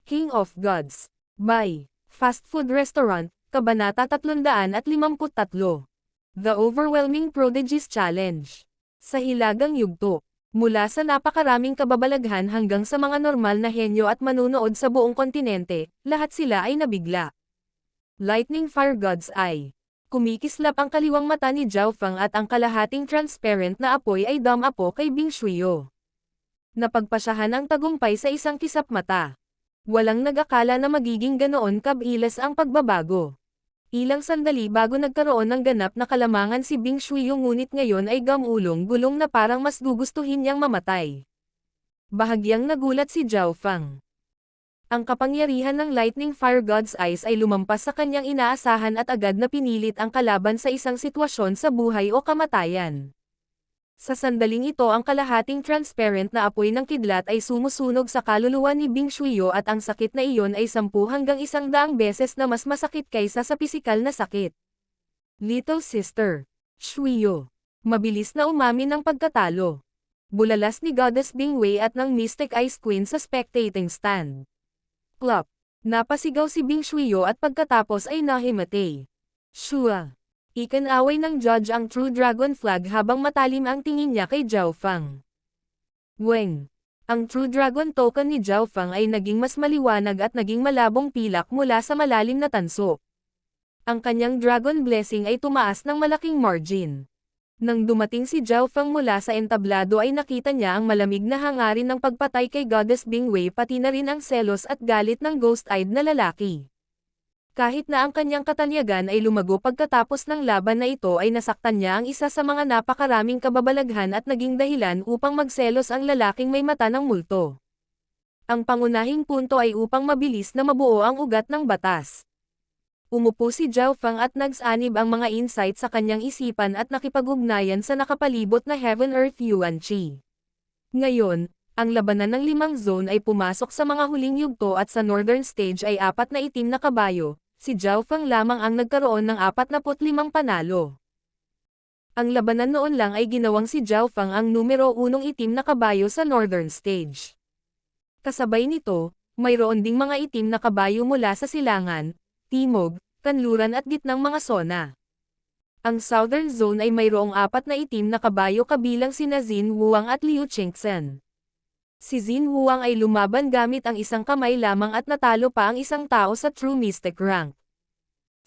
King of Gods. By Fast Food Restaurant, Kabanata 353. The Overwhelming Prodigies Challenge. Sa hilagang yugto, mula sa napakaraming kababalaghan hanggang sa mga normal na henyo at manunood sa buong kontinente, lahat sila ay nabigla. Lightning Fire God's Eye. Kumikislap ang kaliwang mata ni Zhao Feng at ang kalahating transparent na apoy ay dam-apo kay Bing Shuyo. Napagpasyahan ang tagumpay sa isang kisap mata. Walang nag-akala na magiging ganoon kabilis ang pagbabago. Ilang sandali bago nagkaroon ng ganap na kalamangan si Bing Shuyo ngunit ngayon ay gamulong-gulong na parang mas gugustuhin niyang mamatay. Bahagyang nagulat si Zhao Feng. Ang kapangyarihan ng Lightning Fire God's Eyes ay lumampas sa kanyang inaasahan at agad na pinilit ang kalaban sa isang sitwasyon sa buhay o kamatayan. Sa sandaling ito ang kalahating transparent na apoy ng kidlat ay sumusunog sa kaluluwa ni Bing Shuyo at ang sakit na iyon ay 10 hanggang 100 beses na mas masakit kaysa sa pisikal na sakit. Little Sister. Shuyo. Mabilis na umamin ng pagkatalo. Bulalas ni Goddess Bing Wei at ng Mystic Ice Queen sa spectating stand. Plop. Napasigaw si Bing Shuyo at pagkatapos ay nahimatay. Shua. Ikinaway ng judge ang True Dragon Flag habang matalim ang tingin niya kay Zhao Feng. Weng. Ang True Dragon Token ni Zhao Feng ay naging mas maliwanag at naging malabong pilak mula sa malalim na tanso. Ang kanyang Dragon Blessing ay tumaas ng malaking margin. Nang dumating si Zhao Feng mula sa entablado ay nakita niya ang malamig na hangarin ng pagpatay kay Goddess Bing Wei pati na rin ang selos at galit ng ghost-eyed na lalaki. Kahit na ang kanyang katanyagan ay lumago pagkatapos ng laban na ito ay nasaktan niya ang isa sa mga napakaraming kababalaghan at naging dahilan upang magselos ang lalaking may mata ng multo. Ang pangunahing punto ay upang mabilis na mabuo ang ugat ng batas. Umupo si Zhao Feng at nagsanib ang mga insight sa kanyang isipan at nakipag-ugnayan sa nakapalibot na Heaven Earth Yuan Chi. Ngayon, ang labanan ng 5 zone ay pumasok sa mga huling yugto at sa Northern Stage ay 4 na itim na kabayo. Si Zhao Feng lamang ang nagkaroon ng 45 panalo. Ang labanan noon lang ay ginawang si Zhao Feng ang numero 1 itim na kabayo sa Northern Stage. Kasabay nito, mayroon ding mga itim na kabayo mula sa silangan, timog, kanluran at gitnang mga zona. Ang Southern Zone ay mayroong 4 na itim na kabayo kabilang sina Xin Wuang at Liu Qingzhen. Si Xin Wuang ay lumaban gamit ang isang kamay lamang at natalo pa ang isang tao sa True Mystic rank.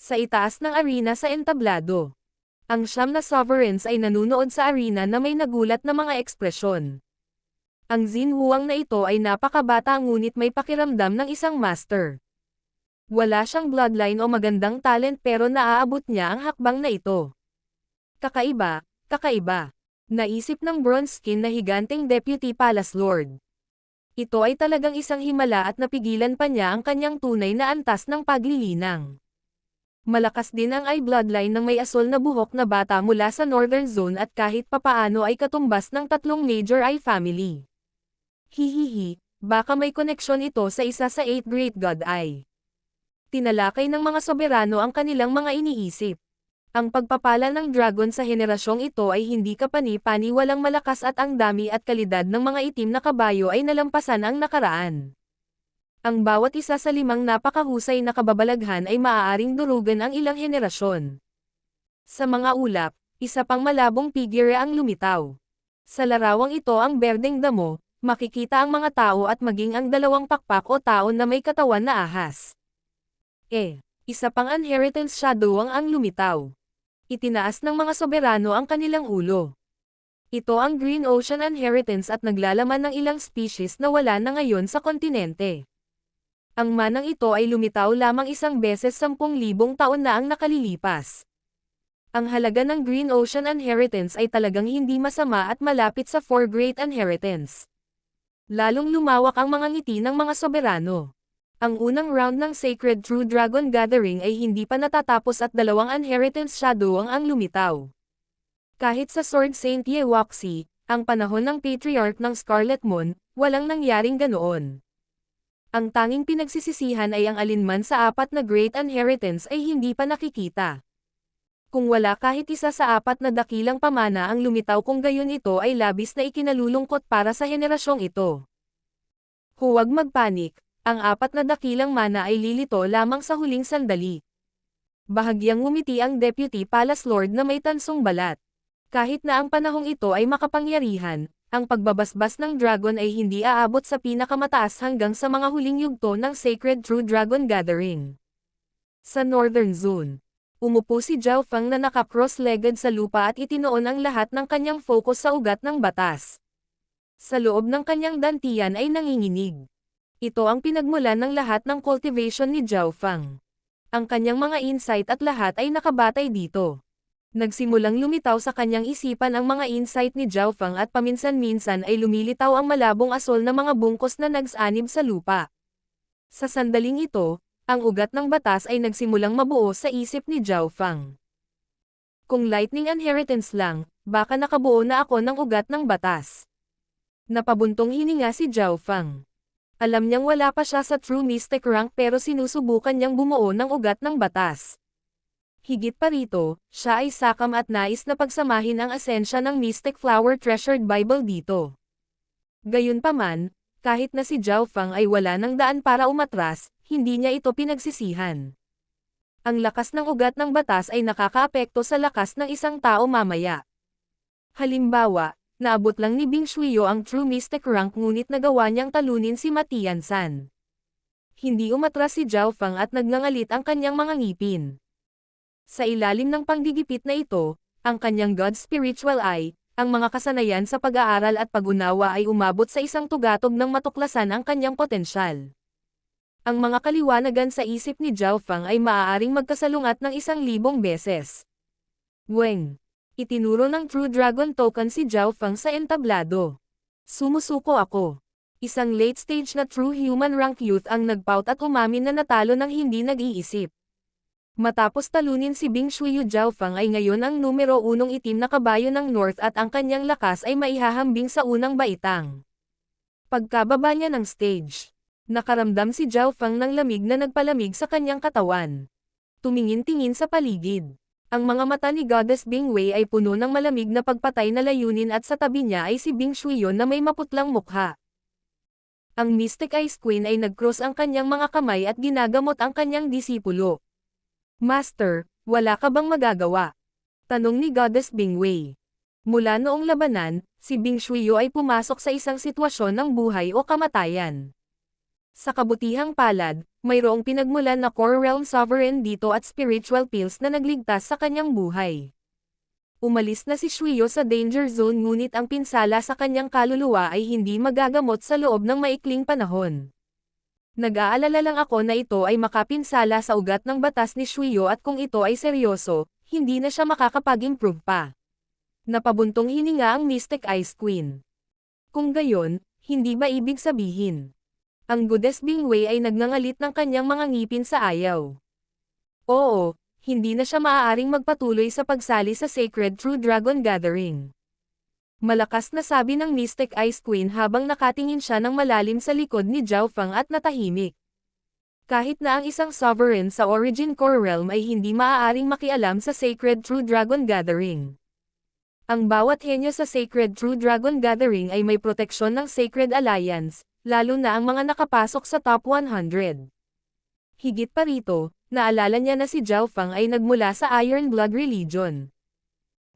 Sa itaas ng arena sa entablado, ang 9 na sovereigns ay nanunood sa arena na may nagulat na mga ekspresyon. Ang Xin Wuang na ito ay napakabata ngunit may pakiramdam ng isang master. Wala siyang bloodline o magandang talent pero naaabot niya ang hakbang na ito. Kakaiba, kakaiba. Naisip ng bronze skin na higanteng Deputy Palace Lord. Ito ay talagang isang himala at napigilan pa niya ang kanyang tunay na antas ng paglilinang. Malakas din ang eye bloodline ng may asol na buhok na bata mula sa Northern Zone at kahit papaano ay katumbas ng 3 major eye family. Hihihi, baka may koneksyon ito sa isa sa 8 Great God Eye. Tinalakay ng mga soberano ang kanilang mga iniisip. Ang pagpapala ng dragon sa henerasyong ito ay hindi kapani-pani walang malakas at ang dami at kalidad ng mga itim na kabayo ay nalampasan ang nakaraan. Ang bawat isa sa 5 napakahusay na kababalaghan ay maaaring durugan ang ilang henerasyon. Sa mga ulap, isa pang malabong figure ang lumitaw. Sa larawang ito ang berdeng damo, makikita ang mga tao at maging ang 2 pakpak o taon na may katawan na ahas. Isa pang inheritance shadow ang lumitaw. Itinaas ng mga soberano ang kanilang ulo. Ito ang Green Ocean Inheritance at naglalaman ng ilang species na wala na ngayon sa kontinente. Ang manang ito ay lumitaw lamang isang beses 10,000 taon na ang nakalilipas. Ang halaga ng Green Ocean Inheritance ay talagang hindi masama at malapit sa 4 Great Inheritance. Lalong lumawak ang mga ngiti ng mga soberano. Ang unang round ng Sacred True Dragon Gathering ay hindi pa natatapos at 2 inheritance shadow ang lumitaw. Kahit sa Sword Saint Ye Wuxi, ang panahon ng Patriarch ng Scarlet Moon, walang nangyaring ganoon. Ang tanging pinagsisisihan ay ang alinman sa 4 na Great Inheritance ay hindi pa nakikita. Kung wala kahit isa sa 4 na dakilang pamana ang lumitaw kung gayon ito ay labis na ikinalulungkot para sa henerasyong ito. Huwag magpanik. Ang 4 na dakilang mana ay lilito lamang sa huling sandali. Bahagyang ngumiti ang Deputy Palace Lord na may tansong balat. Kahit na ang panahong ito ay makapangyarihan, ang pagbabasbas ng dragon ay hindi aabot sa pinakamataas hanggang sa mga huling yugto ng Sacred True Dragon Gathering. Sa Northern Zone, umupo si Zhao Feng na naka-cross-legged sa lupa at itinoon ang lahat ng kanyang focus sa ugat ng batas. Sa loob ng kanyang dantian ay nanginginig. Ito ang pinagmulan ng lahat ng cultivation ni Zhao Feng. Ang kanyang mga insight at lahat ay nakabatay dito. Nagsimulang lumitaw sa kanyang isipan ang mga insight ni Zhao Feng at paminsan-minsan ay lumilitaw ang malabong asol na mga bungkos na nagsanib sa lupa. Sa sandaling ito, ang ugat ng batas ay nagsimulang mabuo sa isip ni Zhao Feng. Kung lightning inheritance lang, baka nakabuo na ako ng ugat ng batas. Napabuntong hininga si Zhao Feng. Alam niyang wala pa siya sa True Mystic rank pero sinusubukan niyang bumuo ng ugat ng batas. Higit pa rito, siya ay sakam at nais na pagsamahin ang asensya ng Mystic Flower Treasured Bible dito. Gayunpaman, kahit na si Zhao Feng ay wala ng daan para umatras, hindi niya ito pinagsisihan. Ang lakas ng ugat ng batas ay nakakaapekto sa lakas ng isang tao mamaya. Halimbawa, naabot lang ni Bing Shuyo ang True Mystic rank ngunit nagawa niyang talunin si Matian San. Hindi umatras si Zhao Feng at nagngangalit ang kanyang mga ngipin. Sa ilalim ng panggigipit na ito, ang kanyang God's Spiritual Eye, ang mga kasanayan sa pag-aaral at pag-unawa ay umabot sa isang tugatog ng matuklasan ang kanyang potensyal. Ang mga kaliwanagan sa isip ni Zhao Feng ay maaaring magkasalungat ng 1,000 beses. Weng. Itinuro ng True Dragon Token si Zhao Feng sa entablado. Sumusuko ako. Isang late-stage na True Human Rank Youth ang nagpout at umamin na natalo ng hindi nag-iisip. Matapos talunin si Bing Shuyu, Zhao Feng ay ngayon ang numero 1 itim na kabayo ng North at ang kanyang lakas ay maihahambing sa unang baitang. Pagkababa niya ng stage, nakaramdam si Zhao Feng ng lamig na nagpalamig sa kanyang katawan. Tumingin-tingin sa paligid. Ang mga mata ni Goddess Bing Wei ay puno ng malamig na pagpatay na layunin at sa tabi niya ay si Bing Shuyo na may maputlang mukha. Ang Mystic Ice Queen ay nag-cross ang kanyang mga kamay at ginagamot ang kanyang disipulo. Master, wala ka bang magagawa? Tanong ni Goddess Bing Wei. Mula noong labanan, si Bing Shuyo ay pumasok sa isang sitwasyon ng buhay o kamatayan. Sa kabutihang palad, mayroong pinagmulan na Core Realm Sovereign dito at spiritual pills na nagligtas sa kanyang buhay. Umalis na si Shuyo sa danger zone ngunit ang pinsala sa kanyang kaluluwa ay hindi magagamot sa loob ng maikling panahon. Nag-aalala lang ako na ito ay makapinsala sa ugat ng batas ni Shuyo at kung ito ay seryoso, hindi na siya makakapag-improve pa. Napabuntong hininga ang Mystic Ice Queen. Kung gayon, hindi ba ibig sabihin? Ang Goddess Bing Wei ay nagngangalit ng kanyang mga ngipin sa ayaw. Oo, hindi na siya maaaring magpatuloy sa pagsali sa Sacred True Dragon Gathering. Malakas na sabi ng Mystic Ice Queen habang nakatingin siya ng malalim sa likod ni Zhao Feng at natahimik. Kahit na ang isang sovereign sa Origin Core Realm ay hindi maaaring makialam sa Sacred True Dragon Gathering. Ang bawat henyo sa Sacred True Dragon Gathering ay may proteksyon ng Sacred Alliance, lalo na ang mga nakapasok sa top 100. Higit pa rito, naalala niya na si Zhao Feng ay nagmula sa Iron Blood Religion.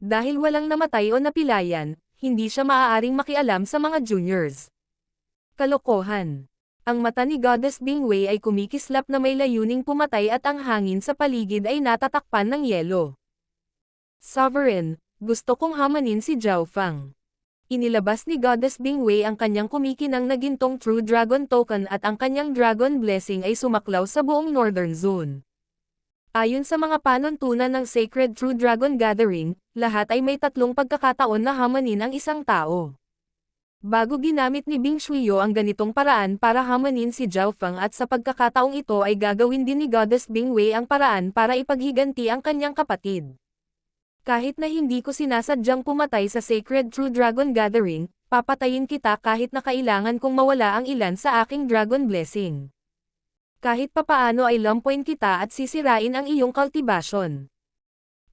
Dahil walang namatay o napilayan, hindi siya maaaring makialam sa mga juniors. Kalokohan. Ang mata ni Goddess Bing Wei ay kumikislap na may layuning pumatay at ang hangin sa paligid ay natatakpan ng yelo. Sovereign, gusto kong hamanin si Zhao Feng. Inilabas ni Goddess Bing Wei ang kanyang kumikinang na gintong True Dragon Token at ang kanyang Dragon Blessing ay sumaklaw sa buong Northern Zone. Ayon sa mga panuntunan ng Sacred True Dragon Gathering, lahat ay may 3 pagkakataon na hamanin ang isang tao. Bago ginamit ni Bing Shuyo ang ganitong paraan para hamanin si Zhao Feng at sa pagkakataong ito ay gagawin din ni Goddess Bing Wei ang paraan para ipaghiganti ang kanyang kapatid. Kahit na hindi ko sinasadyang pumatay sa Sacred True Dragon Gathering, papatayin kita kahit na kailangan kong mawala ang ilan sa aking Dragon Blessing. Kahit papaano ay lampuin kita at sisirain ang iyong kultibasyon.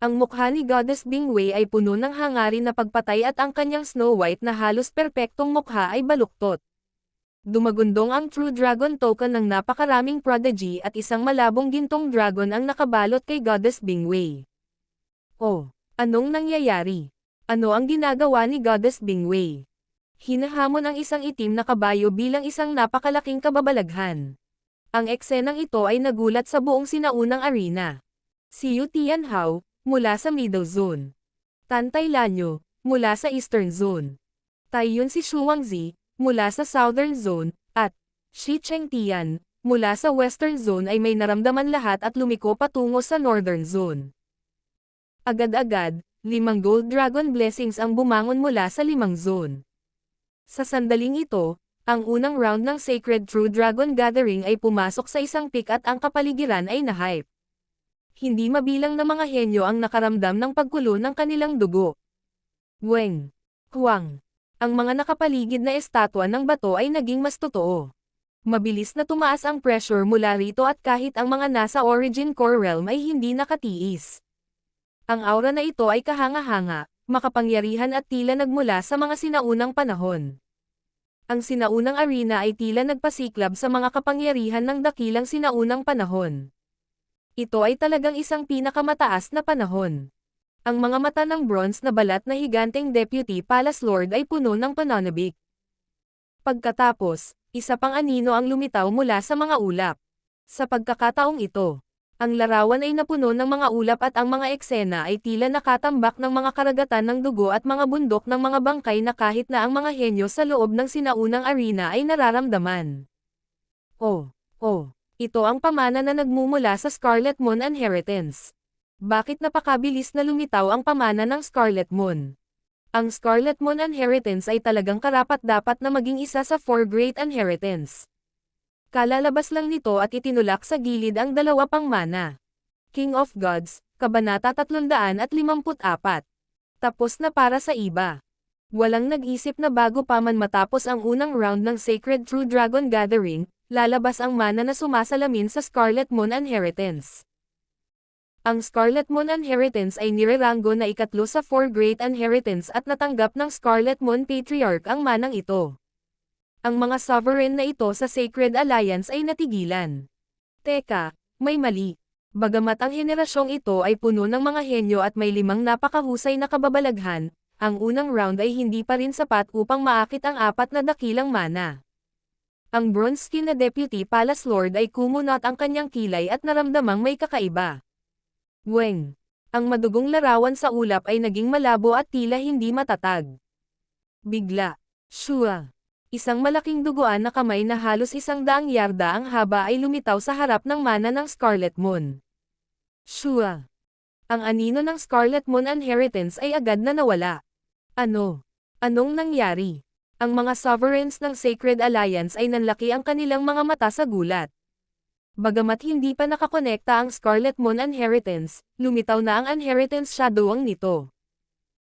Ang mukha ni Goddess Bing Wei ay puno ng hangarin na pagpatay at ang kanyang Snow White na halos perpektong mukha ay baluktot. Dumagundong ang True Dragon token ng napakaraming prodigy at isang malabong gintong dragon ang nakabalot kay Goddess Bingwei. Oh, anong nangyayari? Ano ang ginagawa ni Goddess Bingwei? Hinahamon ang isang itim na kabayo bilang isang napakalaking kababalaghan. Ang eksenang ito ay nagulat sa buong sinaunang arena. Si Yu Tianhao, mula sa Middle Zone. Tan Lanyo, mula sa Eastern Zone. Taiyun si Shuangzi, mula sa Southern Zone, at Shi Chengtian, mula sa Western Zone ay may naramdaman lahat at lumiko patungo sa Northern Zone. Agad-agad, 5 Gold Dragon Blessings ang bumangon mula sa 5 zone. Sa sandaling ito, ang unang round ng Sacred True Dragon Gathering ay pumasok sa isang peak at ang kapaligiran ay nahype. Hindi mabilang na mga henyo ang nakaramdam ng pagkulo ng kanilang dugo. Weng. Huang. Ang mga nakapaligid na estatwa ng bato ay naging mas totoo. Mabilis na tumaas ang pressure mula rito at kahit ang mga nasa Origin Core Realm ay hindi nakatiis. Ang aura na ito ay kahanga-hanga, makapangyarihan at tila nagmula sa mga sinaunang panahon. Ang sinaunang arena ay tila nagpasiklab sa mga kapangyarihan ng dakilang sinaunang panahon. Ito ay talagang isang pinakamataas na panahon. Ang mga mata ng bronze na balat na higanteng Deputy Palace Lord ay puno ng pananabik. Pagkatapos, isa pang anino ang lumitaw mula sa mga ulap. Sa pagkakataong ito, ang larawan ay napuno ng mga ulap at ang mga eksena ay tila nakatambak ng mga karagatan ng dugo at mga bundok ng mga bangkay na kahit na ang mga henyo sa loob ng sinaunang arena ay nararamdaman. Oh, ito ang pamana na nagmumula sa Scarlet Moon Inheritance. Bakit napakabilis na lumitaw ang pamana ng Scarlet Moon? Ang Scarlet Moon Inheritance ay talagang karapat-dapat na maging isa sa 4 Great Inheritance. Kalalabas lang nito at itinulak sa gilid ang 2 pang mana. King of Gods, Kabanata 354. Tapos na para sa iba. Walang nag-isip na bago pa man matapos ang unang round ng Sacred True Dragon Gathering, lalabas ang mana na sumasalamin sa Scarlet Moon Inheritance. Ang Scarlet Moon Inheritance ay nireranggo na ikatlo sa 4 Great Inheritance at natanggap ng Scarlet Moon Patriarch ang manang ito. Ang mga sovereign na ito sa Sacred Alliance ay natigilan. Teka, may mali. Bagamat ang henerasyong ito ay puno ng mga henyo at may 5 napakahusay na kababalaghan, ang unang round ay hindi pa rin sapat upang maakit ang 4 na dakilang mana. Ang bronze skin na Deputy Palace Lord ay kumunot ang kanyang kilay at naramdamang may kakaiba. Weng. Ang madugong larawan sa ulap ay naging malabo at tila hindi matatag. Bigla. Shua. Isang malaking duguan na kamay na halos 100 yarda ang haba ay lumitaw sa harap ng mana ng Scarlet Moon. Shua. Ang anino ng Scarlet Moon Inheritance ay agad na nawala. Anong nangyari? Ang mga sovereigns ng Sacred Alliance ay nanlaki ang kanilang mga mata sa gulat. Bagamat hindi pa nakakonekta ang Scarlet Moon Inheritance, lumitaw na ang Inheritance Shadowang nito.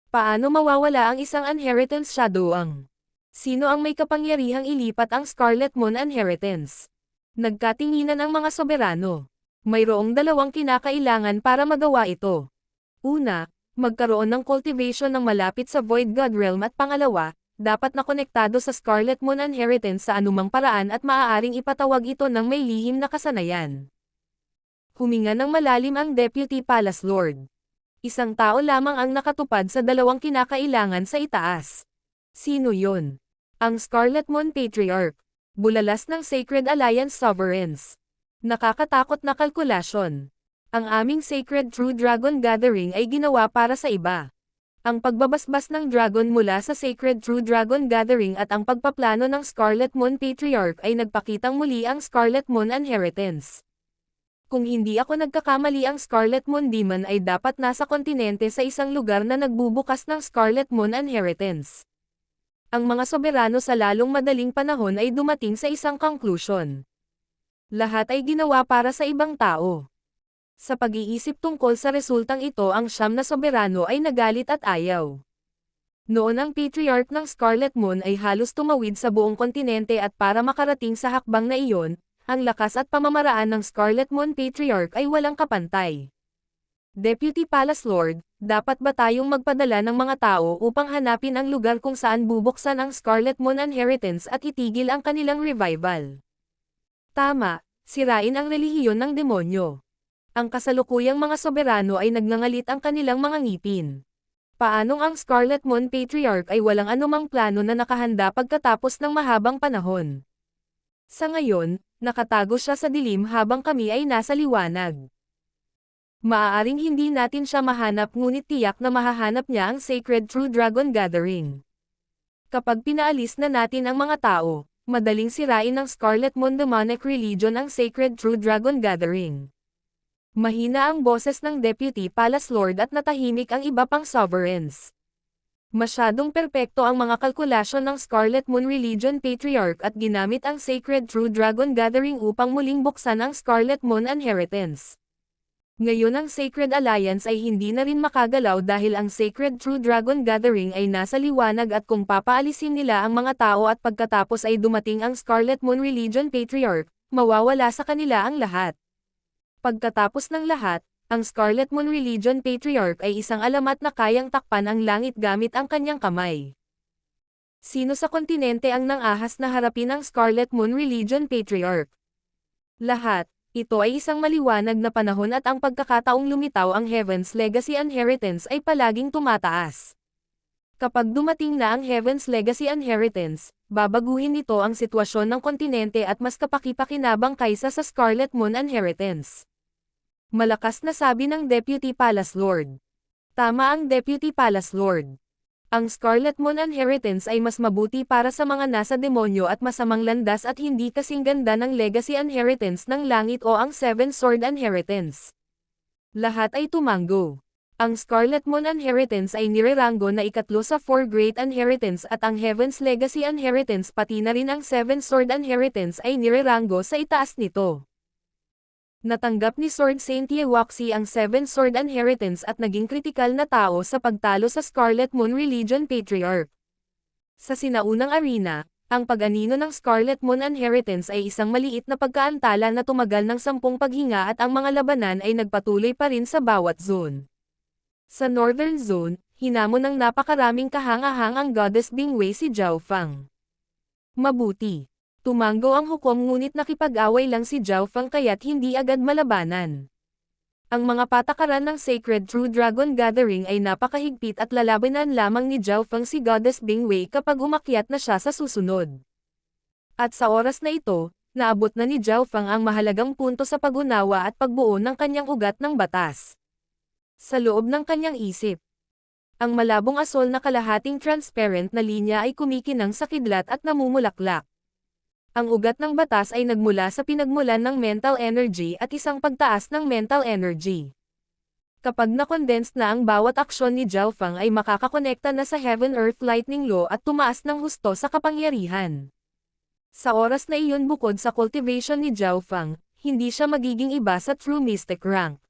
Paano mawawala ang isang Inheritance Shadowang? Sino ang may kapangyarihang ilipat ang Scarlet Moon Inheritance? Nagkatinginan ang mga soberano. Mayroong 2 kinakailangan para magawa ito. Una, magkaroon ng cultivation ng malapit sa Void God Realm at pangalawa, dapat na konektado sa Scarlet Moon Inheritance sa anumang paraan at maaaring ipatawag ito ng may lihim na kasanayan. Huminga ng malalim ang Deputy Palace Lord. Isang tao lamang ang nakatupad sa 2 kinakailangan sa itaas. Sino yon? Ang Scarlet Moon Patriarch. Bulalas ng Sacred Alliance Sovereigns. Nakakatakot na kalkulasyon. Ang aming Sacred True Dragon Gathering ay ginawa para sa iba. Ang pagbabasbas ng dragon mula sa Sacred True Dragon Gathering at ang pagpaplano ng Scarlet Moon Patriarch ay nagpakitang muli ang Scarlet Moon Inheritance. Kung hindi ako nagkakamali, ang Scarlet Moon Demon ay dapat nasa kontinente sa isang lugar na nagbubukas ng Scarlet Moon Inheritance. Ang mga soberano sa lalong madaling panahon ay dumating sa isang conclusion. Lahat ay ginawa para sa ibang tao. Sa pag-iisip tungkol sa resultang ito, ang 9 na soberano ay nagalit at ayaw. Noon ang Patriarch ng Scarlet Moon ay halos tumawid sa buong kontinente at para makarating sa hakbang na iyon, ang lakas at pamamaraan ng Scarlet Moon Patriarch ay walang kapantay. Deputy Palace Lord, dapat ba tayong magpadala ng mga tao upang hanapin ang lugar kung saan bubuksan ang Scarlet Moon Inheritance at itigil ang kanilang revival? Tama, sirain ang relihiyon ng demonyo. Ang kasalukuyang mga soberano ay nagngangalit ang kanilang mga ngipin. Paanong ang Scarlet Moon Patriarch ay walang anumang plano na nakahanda pagkatapos ng mahabang panahon? Sa ngayon, nakatago siya sa dilim habang kami ay nasa liwanag. Maaaring hindi natin siya mahanap ngunit tiyak na mahahanap niya ang Sacred True Dragon Gathering. Kapag pinaalis na natin ang mga tao, madaling sirain ng Scarlet Moon Demonic Religion ang Sacred True Dragon Gathering. Mahina ang boses ng Deputy Palace Lord at natahimik ang iba pang sovereigns. Masyadong perpekto ang mga kalkulasyon ng Scarlet Moon Religion Patriarch at ginamit ang Sacred True Dragon Gathering upang muling buksan ang Scarlet Moon Inheritance. Ngayon ang Sacred Alliance ay hindi na rin makagalaw dahil ang Sacred True Dragon Gathering ay nasa liwanag at kung papaalisin nila ang mga tao at pagkatapos ay dumating ang Scarlet Moon Religion Patriarch, mawawala sa kanila ang lahat. Pagkatapos ng lahat, ang Scarlet Moon Religion Patriarch ay isang alamat na kayang takpan ang langit gamit ang kanyang kamay. Sino sa kontinente ang nang-ahas na harapin ang Scarlet Moon Religion Patriarch? Lahat. Ito ay isang maliwanag na panahon at ang pagkakataong lumitaw ang Heaven's Legacy Inheritance ay palaging tumataas. Kapag dumating na ang Heaven's Legacy Inheritance, babaguhin nito ang sitwasyon ng kontinente at mas kapaki-pakinabang kaysa sa Scarlet Moon Inheritance. Malakas na sabi ng Deputy Palace Lord. Tama ang Deputy Palace Lord. Ang Scarlet Moon Inheritance ay mas mabuti para sa mga nasa demonyo at masamang landas at hindi kasing ganda ng Legacy Inheritance ng langit o ang Seven Sword Inheritance. Lahat ay tumango. Ang Scarlet Moon Inheritance ay nireranggo na ikatlo sa Four Great Inheritance at ang Heaven's Legacy Inheritance pati na rin ang Seven Sword Inheritance ay nireranggo sa itaas nito. Natanggap ni Sword Saint Yewaxi ang Seven Sword Inheritance at naging kritikal na tao sa pagtalo sa Scarlet Moon Religion Patriarch. Sa sinaunang arena, ang pag-anino ng Scarlet Moon Inheritance ay isang maliit na pagkaantala na tumagal ng 10 paghinga at ang mga labanan ay nagpatuloy pa rin sa bawat zone. Sa Northern Zone, hinamon ng napakaraming kahangahang ang Goddess Bingwei si Zhao Fang. Mabuti. Tumango ang hukom ngunit nakipag-away lang si Zhao Fang kaya't hindi agad malabanan. Ang mga patakaran ng Sacred True Dragon Gathering ay napakahigpit at lalabanan lamang ni Zhao Fang si Goddess Bingwei kapag umakyat na siya sa susunod. At sa oras na ito, naabot na ni Zhao Fang ang mahalagang punto sa pag-unawa at pagbuo ng kanyang ugat ng batas. Sa loob ng kanyang isip, ang malabong asol na kalahating transparent na linya ay kumikinang sa kidlat at namumulaklak. Ang ugat ng batas ay nagmula sa pinagmulan ng mental energy at isang pagtaas ng mental energy. Kapag na-condensed na ang bawat aksyon ni Zhao Fang ay makakakonekta na sa Heaven-Earth Lightning Law at tumaas ng husto sa kapangyarihan. Sa oras na iyon bukod sa cultivation ni Zhao Fang, hindi siya magiging iba sa True Mystic rank.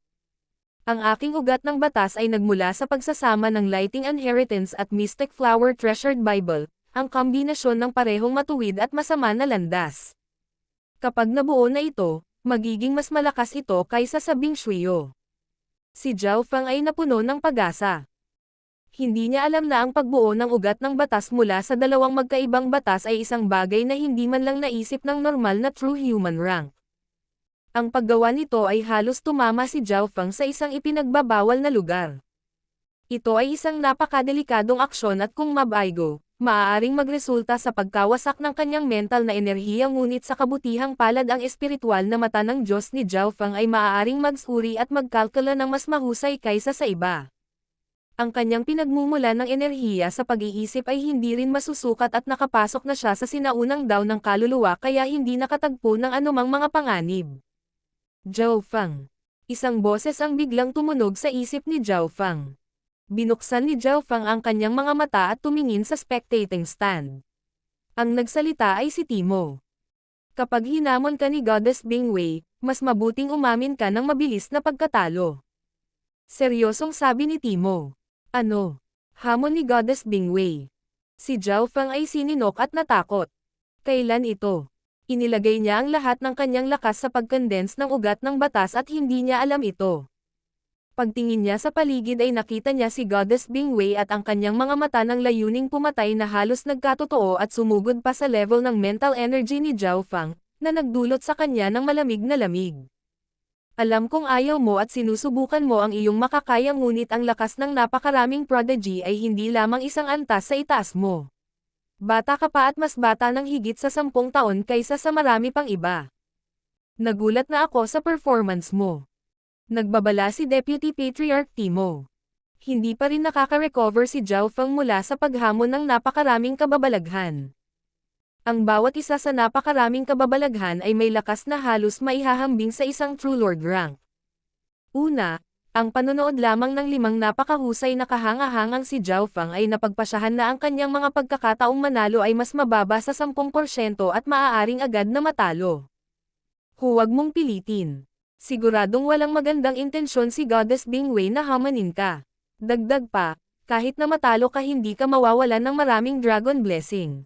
Ang aking ugat ng batas ay nagmula sa pagsasama ng Lighting Inheritance at Mystic Flower Treasured Bible, ang kombinasyon ng parehong matuwid at masama na landas. Kapag nabuo na ito, magiging mas malakas ito kaysa sa Bing Shuyo. Si Zhao Fang ay napuno ng pag-asa. Hindi niya alam na ang pagbuo ng ugat ng batas mula sa dalawang magkaibang batas ay isang bagay na hindi man lang naisip ng normal na true human rank. Ang paggawa nito ay halos tumama si Zhao Fang sa isang ipinagbabawal na lugar. Ito ay isang napakadelikadong aksyon at kung mabaygo, maaaring magresulta sa pagkawasak ng kanyang mental na enerhiya ngunit sa kabutihang palad ang espiritual na mata ng Diyos ni Zhao Fang ay maaaring magsuri at magkalkula ng mas mahusay kaysa sa iba. Ang kanyang pinagmumula ng enerhiya sa pag-iisip ay hindi rin masusukat at nakapasok na siya sa sinaunang daw ng kaluluwa kaya hindi nakatagpo ng anumang mga panganib. Zhao Fang. Isang boses ang biglang tumunog sa isip ni Zhao Fang. Binuksan ni Zhao Fang ang kanyang mga mata at tumingin sa spectating stand. Ang nagsalita ay si Timo. Kapag hinamon ka ni Goddess Bingwei, mas mabuting umamin ka ng mabilis na pagkatalo. Seryosong sabi ni Timo. Ano? Hamon ni Goddess Bingwei. Si Zhao Fang ay sininok at natakot. Kailan ito? Inilagay niya ang lahat ng kanyang lakas sa pag-condense ng ugat ng batas at hindi niya alam ito. Pagtingin niya sa paligid ay nakita niya si Goddess Bingwei at ang kanyang mga mata ng layuning pumatay na halos nagkatotoo at sumugod pa sa level ng mental energy ni Zhao Fang, na nagdulot sa kanya ng malamig na lamig. Alam kong ayaw mo at sinusubukan mo ang iyong makakaya, ngunit ang lakas ng napakaraming prodigy ay hindi lamang isang antas sa itaas mo. Bata ka pa at mas bata ng higit sa 10 taon kaysa sa marami pang iba. Nagulat na ako sa performance mo. Nagbabala si Deputy Patriarch Timo. Hindi pa rin nakaka-recover si Zhao Feng mula sa paghamon ng napakaraming kababalaghan. Ang bawat isa sa napakaraming kababalaghan ay may lakas na halos maihahambing sa isang True Lord rank. Una, ang panonood lamang ng 5 napakahusay na kahanga-hangang si Zhao Feng ay napagpasyahan na ang kanyang mga pagkakataong manalo ay mas mababa sa 10% at maaaring agad na matalo. Huwag mong pilitin. Siguradong walang magandang intensyon si Goddess Bingwei na hamanin ka. Dagdag pa, kahit na matalo ka hindi ka mawawalan ng maraming dragon blessing.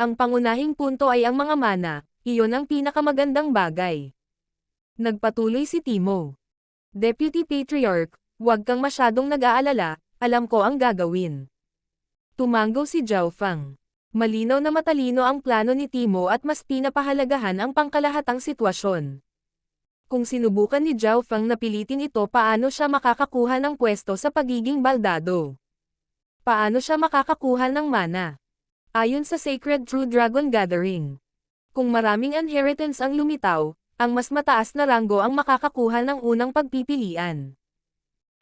Ang pangunahing punto ay ang mga mana, iyon ang pinakamagandang bagay. Nagpatuloy si Timo. Deputy Patriarch, huwag kang masyadong nag-aalala, alam ko ang gagawin. Tumango si Zhao Feng. Malinaw na matalino ang plano ni Timo at mas pinapahalagahan ang pangkalahatang sitwasyon. Kung sinubukan ni Zhao Feng na pilitin ito, paano siya makakakuha ng pwesto sa pagiging baldado? Paano siya makakakuha ng mana? Ayon sa Sacred True Dragon Gathering, kung maraming inheritance ang lumitaw, ang mas mataas na ranggo ang makakakuha ng unang pagpipilian.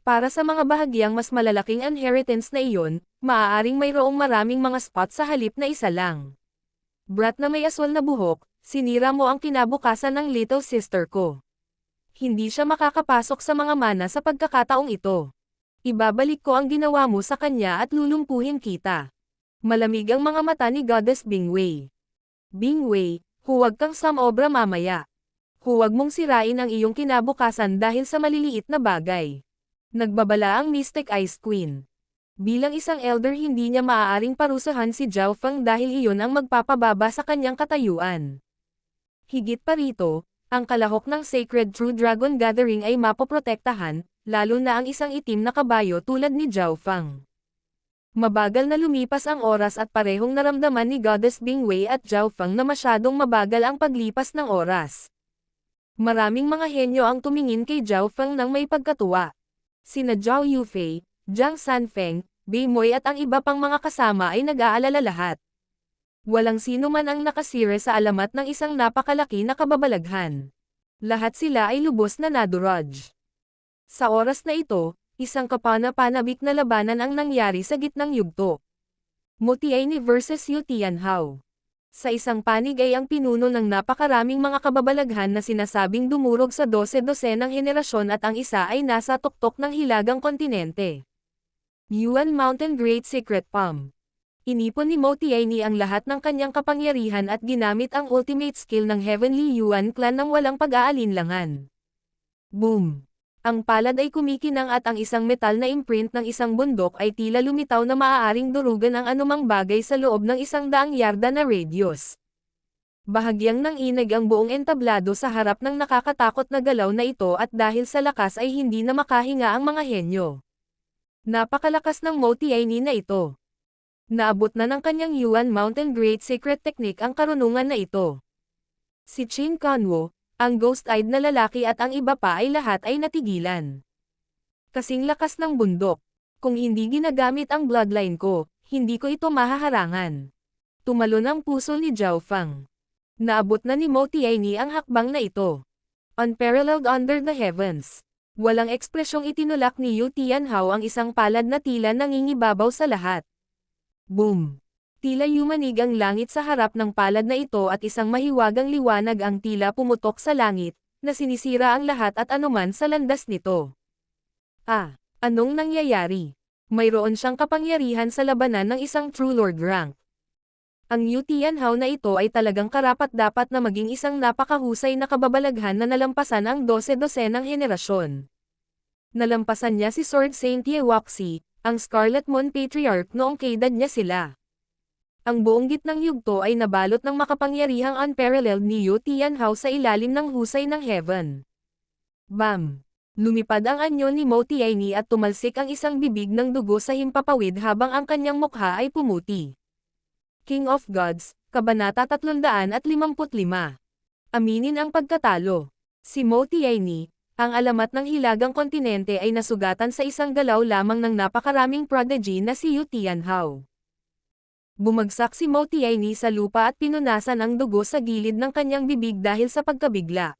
Para sa mga bahagyang mas malalaking inheritance na iyon, maaaring mayroong maraming mga spot sa halip na isa lang. Brat na may aswal na buhok, sinira mo ang kinabukasan ng little sister ko. Hindi siya makakapasok sa mga mana sa pagkakataong ito. Ibabalik ko ang ginawa mo sa kanya at lulumpuhin kita. Malamig ang mga mata ni Goddess Bingwei. Bingwei, huwag kang sumobra mamaya. Huwag mong sirain ang iyong kinabukasan dahil sa maliliit na bagay. Nagbabala ang Mystic Ice Queen. Bilang isang elder, hindi niya maaaring parusahan si Zhao Feng dahil iyon ang magpapababa sa kanyang katayuan. Higit pa rito, ang kalahok ng Sacred True Dragon Gathering ay mapoprotektahan, lalo na ang isang itim na kabayo tulad ni Zhao Feng. Mabagal na lumipas ang oras at parehong naramdaman ni Goddess Bingwei at Zhao Feng na masyadong mabagal ang paglipas ng oras. Maraming mga henyo ang tumingin kay Zhao Feng nang may pagkatuwa. Sina Zhao Yufei, Jiang Sanfeng, Bei Moi at ang iba pang mga kasama ay nag-aalala lahat. Walang sino man ang nakasire sa alamat ng isang napakalaki na kababalaghan. Lahat sila ay lubos na nadurog. Sa oras na ito, isang kapana-panabik na labanan ang nangyari sa gitnang yugto. Mo Tianyi versus Yu Tianhao. Sa isang panig ay ang pinuno ng napakaraming mga kababalaghan na sinasabing dumurog sa 12-dosenang henerasyon at ang isa ay nasa tuktok ng hilagang kontinente. Yuan Mountain Great Secret Palm. Inipon ni Mo Tianyi ang lahat ng kanyang kapangyarihan at ginamit ang ultimate skill ng Heavenly Yuan Clan ng walang pag-aalinlangan. Boom! Ang palad ay kumikinang at ang isang metal na imprint ng isang bundok ay tila lumitaw na maaaring durugan ang anumang bagay sa loob ng 100 yarda na radius. Bahagyang nanginig ang buong entablado sa harap ng nakakatakot na galaw na ito at dahil sa lakas ay hindi na makahinga ang mga henyo. Napakalakas ng Mo Tianyi na ito. Naabot na ng kanyang Yuan Mountain Great Secret Technique ang karunungan na ito. Si Qin Kanwo, ang ghost-eyed na lalaki at ang iba pa ay lahat ay natigilan. Kasing lakas ng bundok. Kung hindi ginagamit ang bloodline ko, hindi ko ito mahaharangan. Tumalon ang puso ni Zhao Feng. Naabot na ni Mo Tianyi ang hakbang na ito. Unparalleled under the heavens. Walang ekspresyong itinulak ni Yu Tianhao ang isang palad na tila nangingibabaw sa lahat. Boom! Tila yumanig ang langit sa harap ng palad na ito at isang mahiwagang liwanag ang tila pumutok sa langit, na sinisira ang lahat at anuman sa landas nito. Anong nangyayari? Mayroon siyang kapangyarihan sa labanan ng isang True Lord rank. Ang Yu Tianhao na ito ay talagang karapat-dapat na maging isang napakahusay na kababalaghan na nalampasan ang 12-dosenang henerasyon. Nalampasan niya si Sword Saint Ye Wuxi, ang Scarlet Moon Patriarch noong kaedad niya sila. Ang buong gitnang yugto ay nabalot ng makapangyarihang unparalleled ni Yu Tianhao sa ilalim ng husay ng heaven. Bam! Lumipad ang anyo ni Mo Tianyi at tumalsik ang isang bibig ng dugo sa himpapawid habang ang kanyang mukha ay pumuti. King of Gods, Kabanata 355. Aminin ang pagkatalo. Si Mo Tianyi, ang alamat ng hilagang kontinente ay nasugatan sa isang galaw lamang ng napakaraming prodigy na si Yu Tianhao. Bumagsak si Mo Tianyi sa lupa at pinunasan ang dugo sa gilid ng kanyang bibig dahil sa pagkabigla.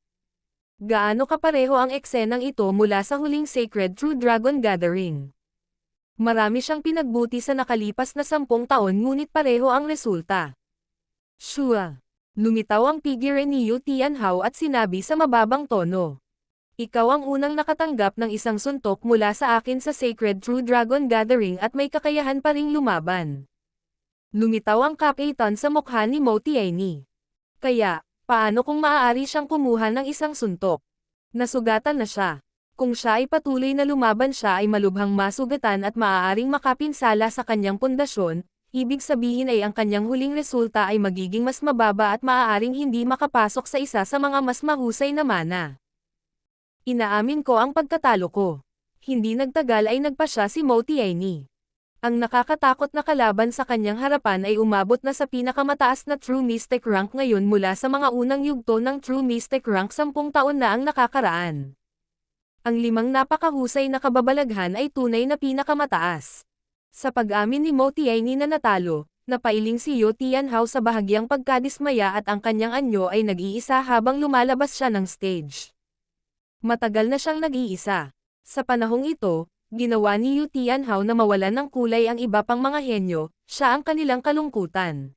Gaano kapareho ang eksenang ito mula sa huling Sacred True Dragon Gathering. Marami siyang pinagbuti sa nakalipas na 10 taon ngunit pareho ang resulta. Shua. Lumitaw ang figure ni Yu Tianhao at sinabi sa mababang tono. Ikaw ang unang nakatanggap ng isang suntok mula sa akin sa Sacred True Dragon Gathering at may kakayahan pa ring lumaban. Lumitaw ang kapitan sa mukha ni Mo Tianyi. Kaya, paano kung maaari siyang kumuha ng isang suntok? Nasugatan na siya. Kung siya ay patuloy na lumaban siya ay malubhang masugatan at maaaring makapinsala sa kanyang pundasyon, ibig sabihin ay ang kanyang huling resulta ay magiging mas mababa at maaaring hindi makapasok sa isa sa mga mas mahusay na mana. Inaamin ko ang pagkatalo ko. Hindi nagtagal ay nagpa siya si Mo Tianyi. Ang nakakatakot na kalaban sa kanyang harapan ay umabot na sa pinakamataas na True Mystic rank ngayon mula sa mga unang yugto ng True Mystic rank 10 taon na ang nakakaraan. Ang 5 napakahusay na kababalaghan ay tunay na pinakamataas. Sa pag-amin ni Mo Tianyi na natalo, napailing si Yu Tianhao sa bahagyang pagkadismaya at ang kanyang anyo ay nag-iisa habang lumalabas siya ng stage. Matagal na siyang nag-iisa. Sa panahong ito, ginawa ni Yu Tianhao na mawalan ng kulay ang iba pang mga henyo, siya ang kanilang kalungkutan.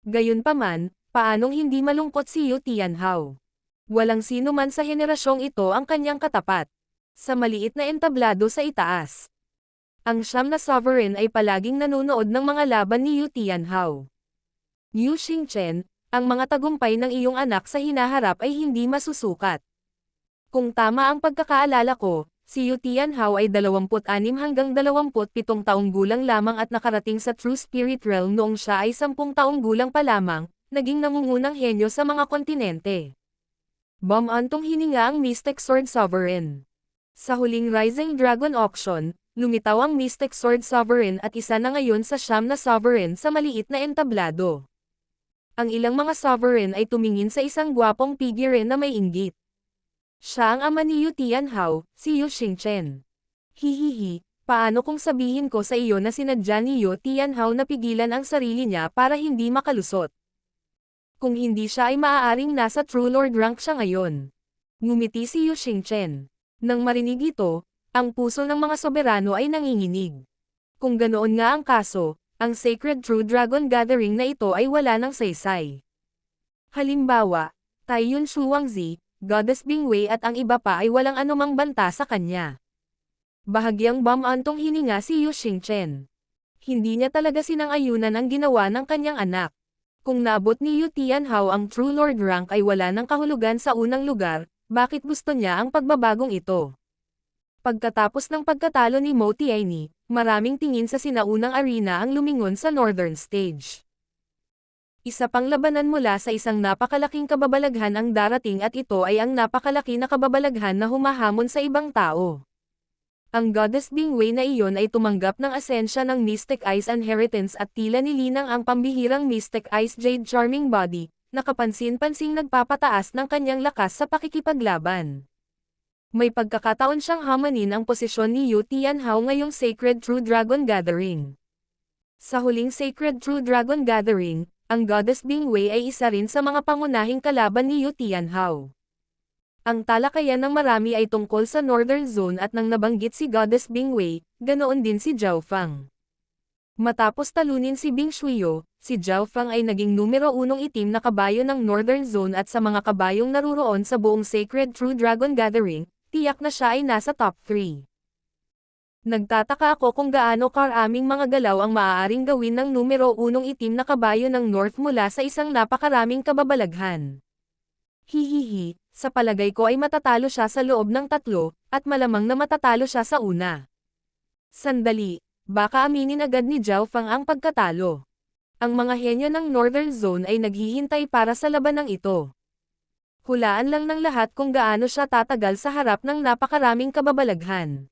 Gayunpaman, paanong hindi malungkot si Yu Tianhao? Walang sino man sa henerasyong ito ang kanyang katapat. Sa maliit na entablado sa itaas. Ang siyam na sovereign ay palaging nanonood ng mga laban ni Yu Tianhao. Yu Xingchen, ang mga tagumpay ng iyong anak sa hinaharap ay hindi masusukat. Kung tama ang pagkakaalala ko, si Yu Tianhao ay 26 hanggang 27 taong gulang lamang at nakarating sa True Spirit Realm noong siya ay 10 taong gulang pa lamang, naging nangungunang henyo sa mga kontinente. Bumantong hininga ang Mystic Sword Sovereign. Sa huling Rising Dragon Auction, lumitaw ang Mystic Sword Sovereign at isa na ngayon sa siyam na Sovereign sa maliit na entablado. Ang ilang mga Sovereign ay tumingin sa isang gwapong figure na may inggit. Siya ang ama ni Yu Tianhao, si Yu Xingchen. Hihihi, paano kung sabihin ko sa iyo na sinadya ni Yu Tianhao na pigilan ang sarili niya para hindi makalusot? Kung hindi siya ay maaaring nasa True Lord rank siya ngayon. Ngumiti si Yu Xingchen. Nang marinig ito, ang puso ng mga soberano ay nanginginig. Kung ganoon nga ang kaso, ang Sacred True Dragon Gathering na ito ay wala ng saysay. Halimbawa, Taiyun Shuangzi, Goddess Bingwei at ang iba pa ay walang anumang banta sa kanya. Bahagyang bumantong hininga si Yu Xingchen. Hindi niya talaga sinang-ayunan ang ginawa ng kanyang anak. Kung naabot ni Yu Tianhao ang True Lord rank ay wala ng kahulugan sa unang lugar, bakit gusto niya ang pagbabagong ito? Pagkatapos ng pagkatalo ni Mo Tianyi, maraming tingin sa sinaunang arena ang lumingon sa Northern Stage. Isa pang labanan mula sa isang napakalaking kababalaghan ang darating at ito ay ang napakalaki na kababalaghan na humahamon sa ibang tao. Ang Goddess Bingwei na iyon ay tumanggap ng asensya ng Mystic Ice Inheritance at tila nilinang ang pambihirang Mystic Ice Jade Charming Body, na kapansin-pansing nagpapataas ng kanyang lakas sa pakikipaglaban. May pagkakataon siyang hamanin ang posisyon ni Yu Tianhao ngayong Sacred True Dragon Gathering. Sa huling Sacred True Dragon Gathering, ang Goddess Bingwei ay isa rin sa mga pangunahing kalaban ni Yu Tianhao. Ang talakayan ng marami ay tungkol sa Northern Zone at nang nabanggit si Goddess Bingwei, ganoon din si Zhao Fang. Matapos talunin si Bing Shuyo, si Zhao Fang ay naging numero 1 itim na kabayo ng Northern Zone at sa mga kabayong naruroon sa buong Sacred True Dragon Gathering, tiyak na siya ay nasa top 3. Nagtataka ako kung gaano karaming mga galaw ang maaaring gawin ng numero 1 itim na kabayo ng North mula sa isang napakaraming kababalaghan. Hihihi, sa palagay ko ay matatalo siya sa loob ng 3, at malamang na matatalo siya sa una. Sandali, baka aminin agad ni Zhao Fang ang pagkatalo. Ang mga henyo ng Northern Zone ay naghihintay para sa labanang ito. Hulaan lang ng lahat kung gaano siya tatagal sa harap ng napakaraming kababalaghan.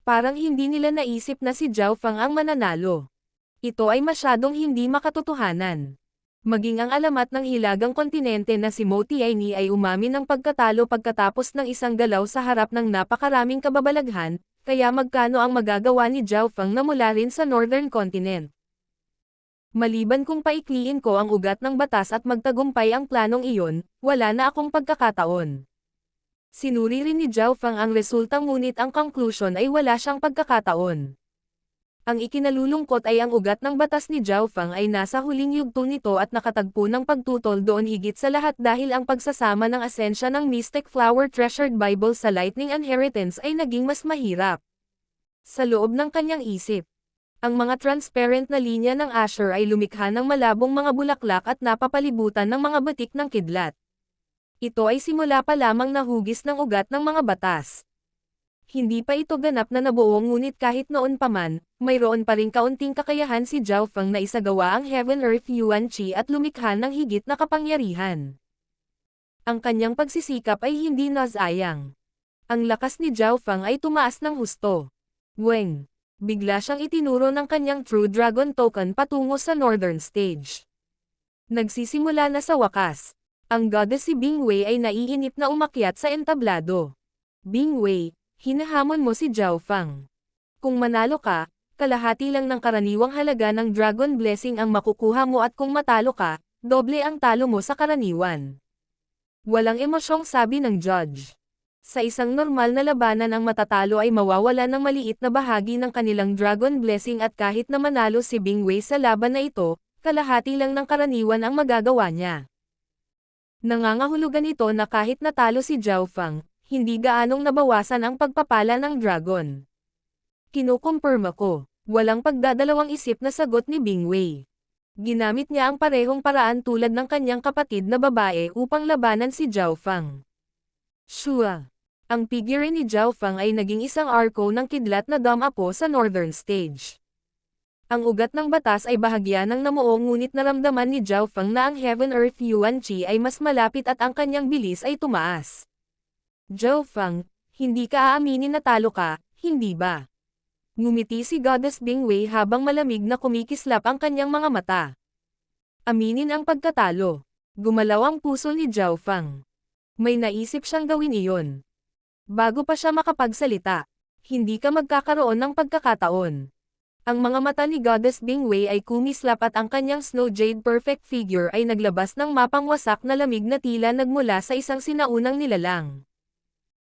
Parang hindi nila naisip na si Zhao Fang ang mananalo. Ito ay masyadong hindi makatotohanan. Maging ang alamat ng hilagang kontinente na si Mo Tianyi ay umamin ng pagkatalo pagkatapos ng isang galaw sa harap ng napakaraming kababalaghan, kaya magkano ang magagawa ni Zhao Fang na mula rin sa Northern Continent. Maliban kung paikliin ko ang ugat ng batas at magtagumpay ang planong iyon, wala na akong pagkakataon. Sinuri rin ni Zhao Fang ang resulta ngunit ang conclusion ay wala siyang pagkakataon. Ang ikinalulungkot ay ang ugat ng batas ni Zhao Fang ay nasa huling yugto nito at nakatagpo ng pagtutol doon higit sa lahat dahil ang pagsasama ng asensya ng Mystic Flower Treasured Bible sa Lightning Inheritance ay naging mas mahirap. Sa loob ng kanyang isip, ang mga transparent na linya ng Asher ay lumikha ng malabong mga bulaklak at napapalibutan ng mga batik ng kidlat. Ito ay simula pa lamang na hugis ng ugat ng mga batas. Hindi pa ito ganap na nabuo ngunit kahit noon pa man, mayroon pa ring kaunting kakayahan si Zhao Fang na isagawa ang Heaven Earth Yuan Qi at lumikha ng higit na kapangyarihan. Ang kanyang pagsisikap ay hindi nasayang. Ang lakas ni Zhao Fang ay tumaas ng husto. Weng! Bigla siyang itinuro ng kanyang True Dragon Token patungo sa Northern Stage. Nagsisimula na sa wakas. Ang goddess si Bingwei ay naiinip na umakyat sa entablado. Bingwei, hinahamon mo si Zhao Fang. Kung manalo ka, kalahati lang ng karaniwang halaga ng Dragon Blessing ang makukuha mo at kung matalo ka, doble ang talo mo sa karaniwan. Walang emosyong sabi ng judge. Sa isang normal na labanan ang matatalo ay mawawala ng maliit na bahagi ng kanilang Dragon Blessing at kahit na manalo si Bingwei sa laban na ito, kalahati lang ng karaniwan ang magagawa niya. Nangangahulugan ito na kahit natalo si Zhao Fang, hindi gaanong nabawasan ang pagpapala ng dragon. Kinukumpirma ko, walang pagdadalawang isip na sagot ni Bingwei. Ginamit niya ang parehong paraan tulad ng kanyang kapatid na babae upang labanan si Zhao Fang. Shua. Ang figure ni Zhao Fang ay naging isang arko ng kidlat na damapo sa Northern Stage. Ang ugat ng batas ay bahagya ng namuo ngunit naramdaman ni Zhao Fang na ang Heaven Earth Yuan Qi ay mas malapit at ang kanyang bilis ay tumaas. Zhao Fang, hindi ka aaminin na talo ka, hindi ba? Ngumiti si Goddess Bingwei habang malamig na kumikislap ang kanyang mga mata. Aminin ang pagkatalo. Gumalaw ang puso ni Zhao Fang. May naisip siyang gawin iyon. Bago pa siya makapagsalita, hindi ka magkakaroon ng pagkakataon. Ang mga mata ni Goddess Bingwei ay kumislap at ang kanyang Snow Jade Perfect Figure ay naglabas ng mapangwasak na lamig na tila nagmula sa isang sinaunang nilalang.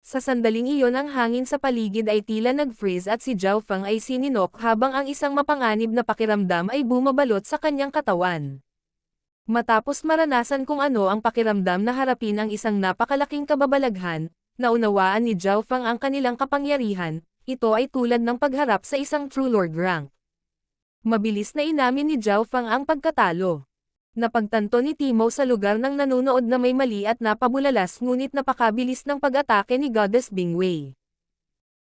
Sa sandaling iyon ang hangin sa paligid ay tila nag-freeze at si Zhao Fang ay sininok habang ang isang mapanganib na pakiramdam ay bumabalot sa kanyang katawan. Matapos maranasan kung ano ang pakiramdam na harapin ang isang napakalaking kababalaghan, naunawaan ni Zhao Fang ang kanilang kapangyarihan, ito ay tulad ng pagharap sa isang True Lord rank. Mabilis na inamin ni Zhao Fang ang pagkatalo. Napagtanto ni Timo sa lugar ng nanunood na may mali at napabulalas ngunit napakabilis ng pag-atake ni Goddess Bingwei.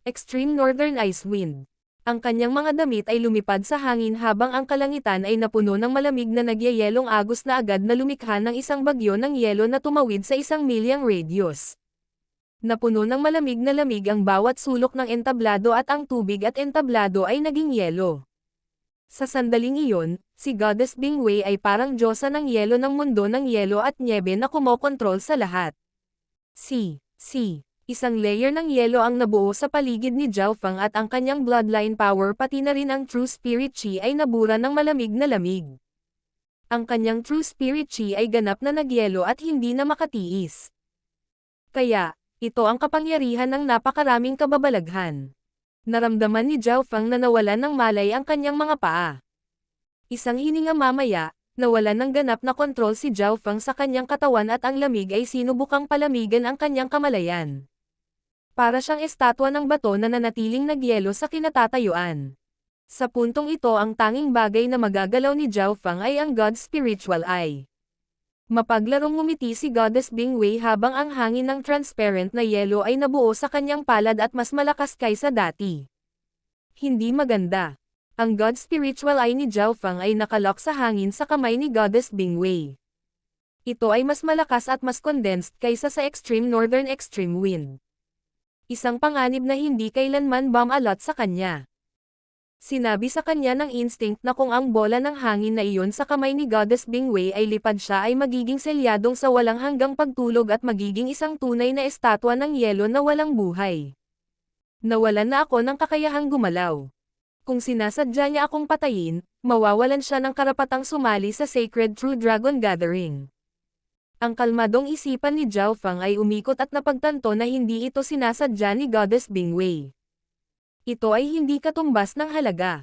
Extreme Northern Ice Wind. Ang kanyang mga damit ay lumipad sa hangin habang ang kalangitan ay napuno ng malamig na nagyayelong agos na agad na lumikha ng isang bagyo ng yelo na tumawid sa 1,000,000 radius. Napuno ng malamig na lamig ang bawat sulok ng entablado at ang tubig at entablado ay naging yelo. Sa sandaling iyon, si Goddess Bingwei ay parang diyosa ng yelo ng mundo ng yelo at nyebe na kumokontrol sa lahat. Isang layer ng yelo ang nabuo sa paligid ni Zhao Fang at ang kanyang bloodline power pati na rin ang True Spirit Qi ay nabura ng malamig na lamig. Ang kanyang True Spirit Qi ay ganap na nagyelo at hindi na makatiis. Kaya, ito ang kapangyarihan ng napakaraming kababalaghan. Naramdaman ni Zhao Fang na nawalan ng malay ang kanyang mga paa. Isang hininga mamaya, nawalan ng ganap na kontrol si Zhao Fang sa kanyang katawan at ang lamig ay sinubukang palamigan ang kanyang kamalayan. Para siyang estatwa ng bato na nanatiling nagyelo sa kinatatayuan. Sa puntong ito ang tanging bagay na magagalaw ni Zhao Fang ay ang God's Spiritual Eye. Mapaglarong ngumiti si Goddess Bingwei habang ang hangin ng transparent na yelo ay nabuo sa kanyang palad at mas malakas kaysa dati. Hindi maganda. Ang God's Spiritual Eye ni Zhao Fang ay nakalock sa hangin sa kamay ni Goddess Bingwei. Ito ay mas malakas at mas condensed kaysa sa Extreme Northern Extreme Wind. Isang panganib na hindi kailanman bumalot sa kanya. Sinabi sa kanya ng instinct na kung ang bola ng hangin na iyon sa kamay ni Goddess Bingwei ay lipad siya ay magiging selyadong sa walang hanggang pagtulog at magiging isang tunay na estatwa ng yelo na walang buhay. Nawalan na ako ng kakayahang gumalaw. Kung sinasadya niya akong patayin, mawawalan siya ng karapatang sumali sa Sacred True Dragon Gathering. Ang kalmadong isipan ni Zhao Fang ay umikot at napagtanto na hindi ito sinasadya ni Goddess Bingwei. Ito ay hindi katumbas ng halaga.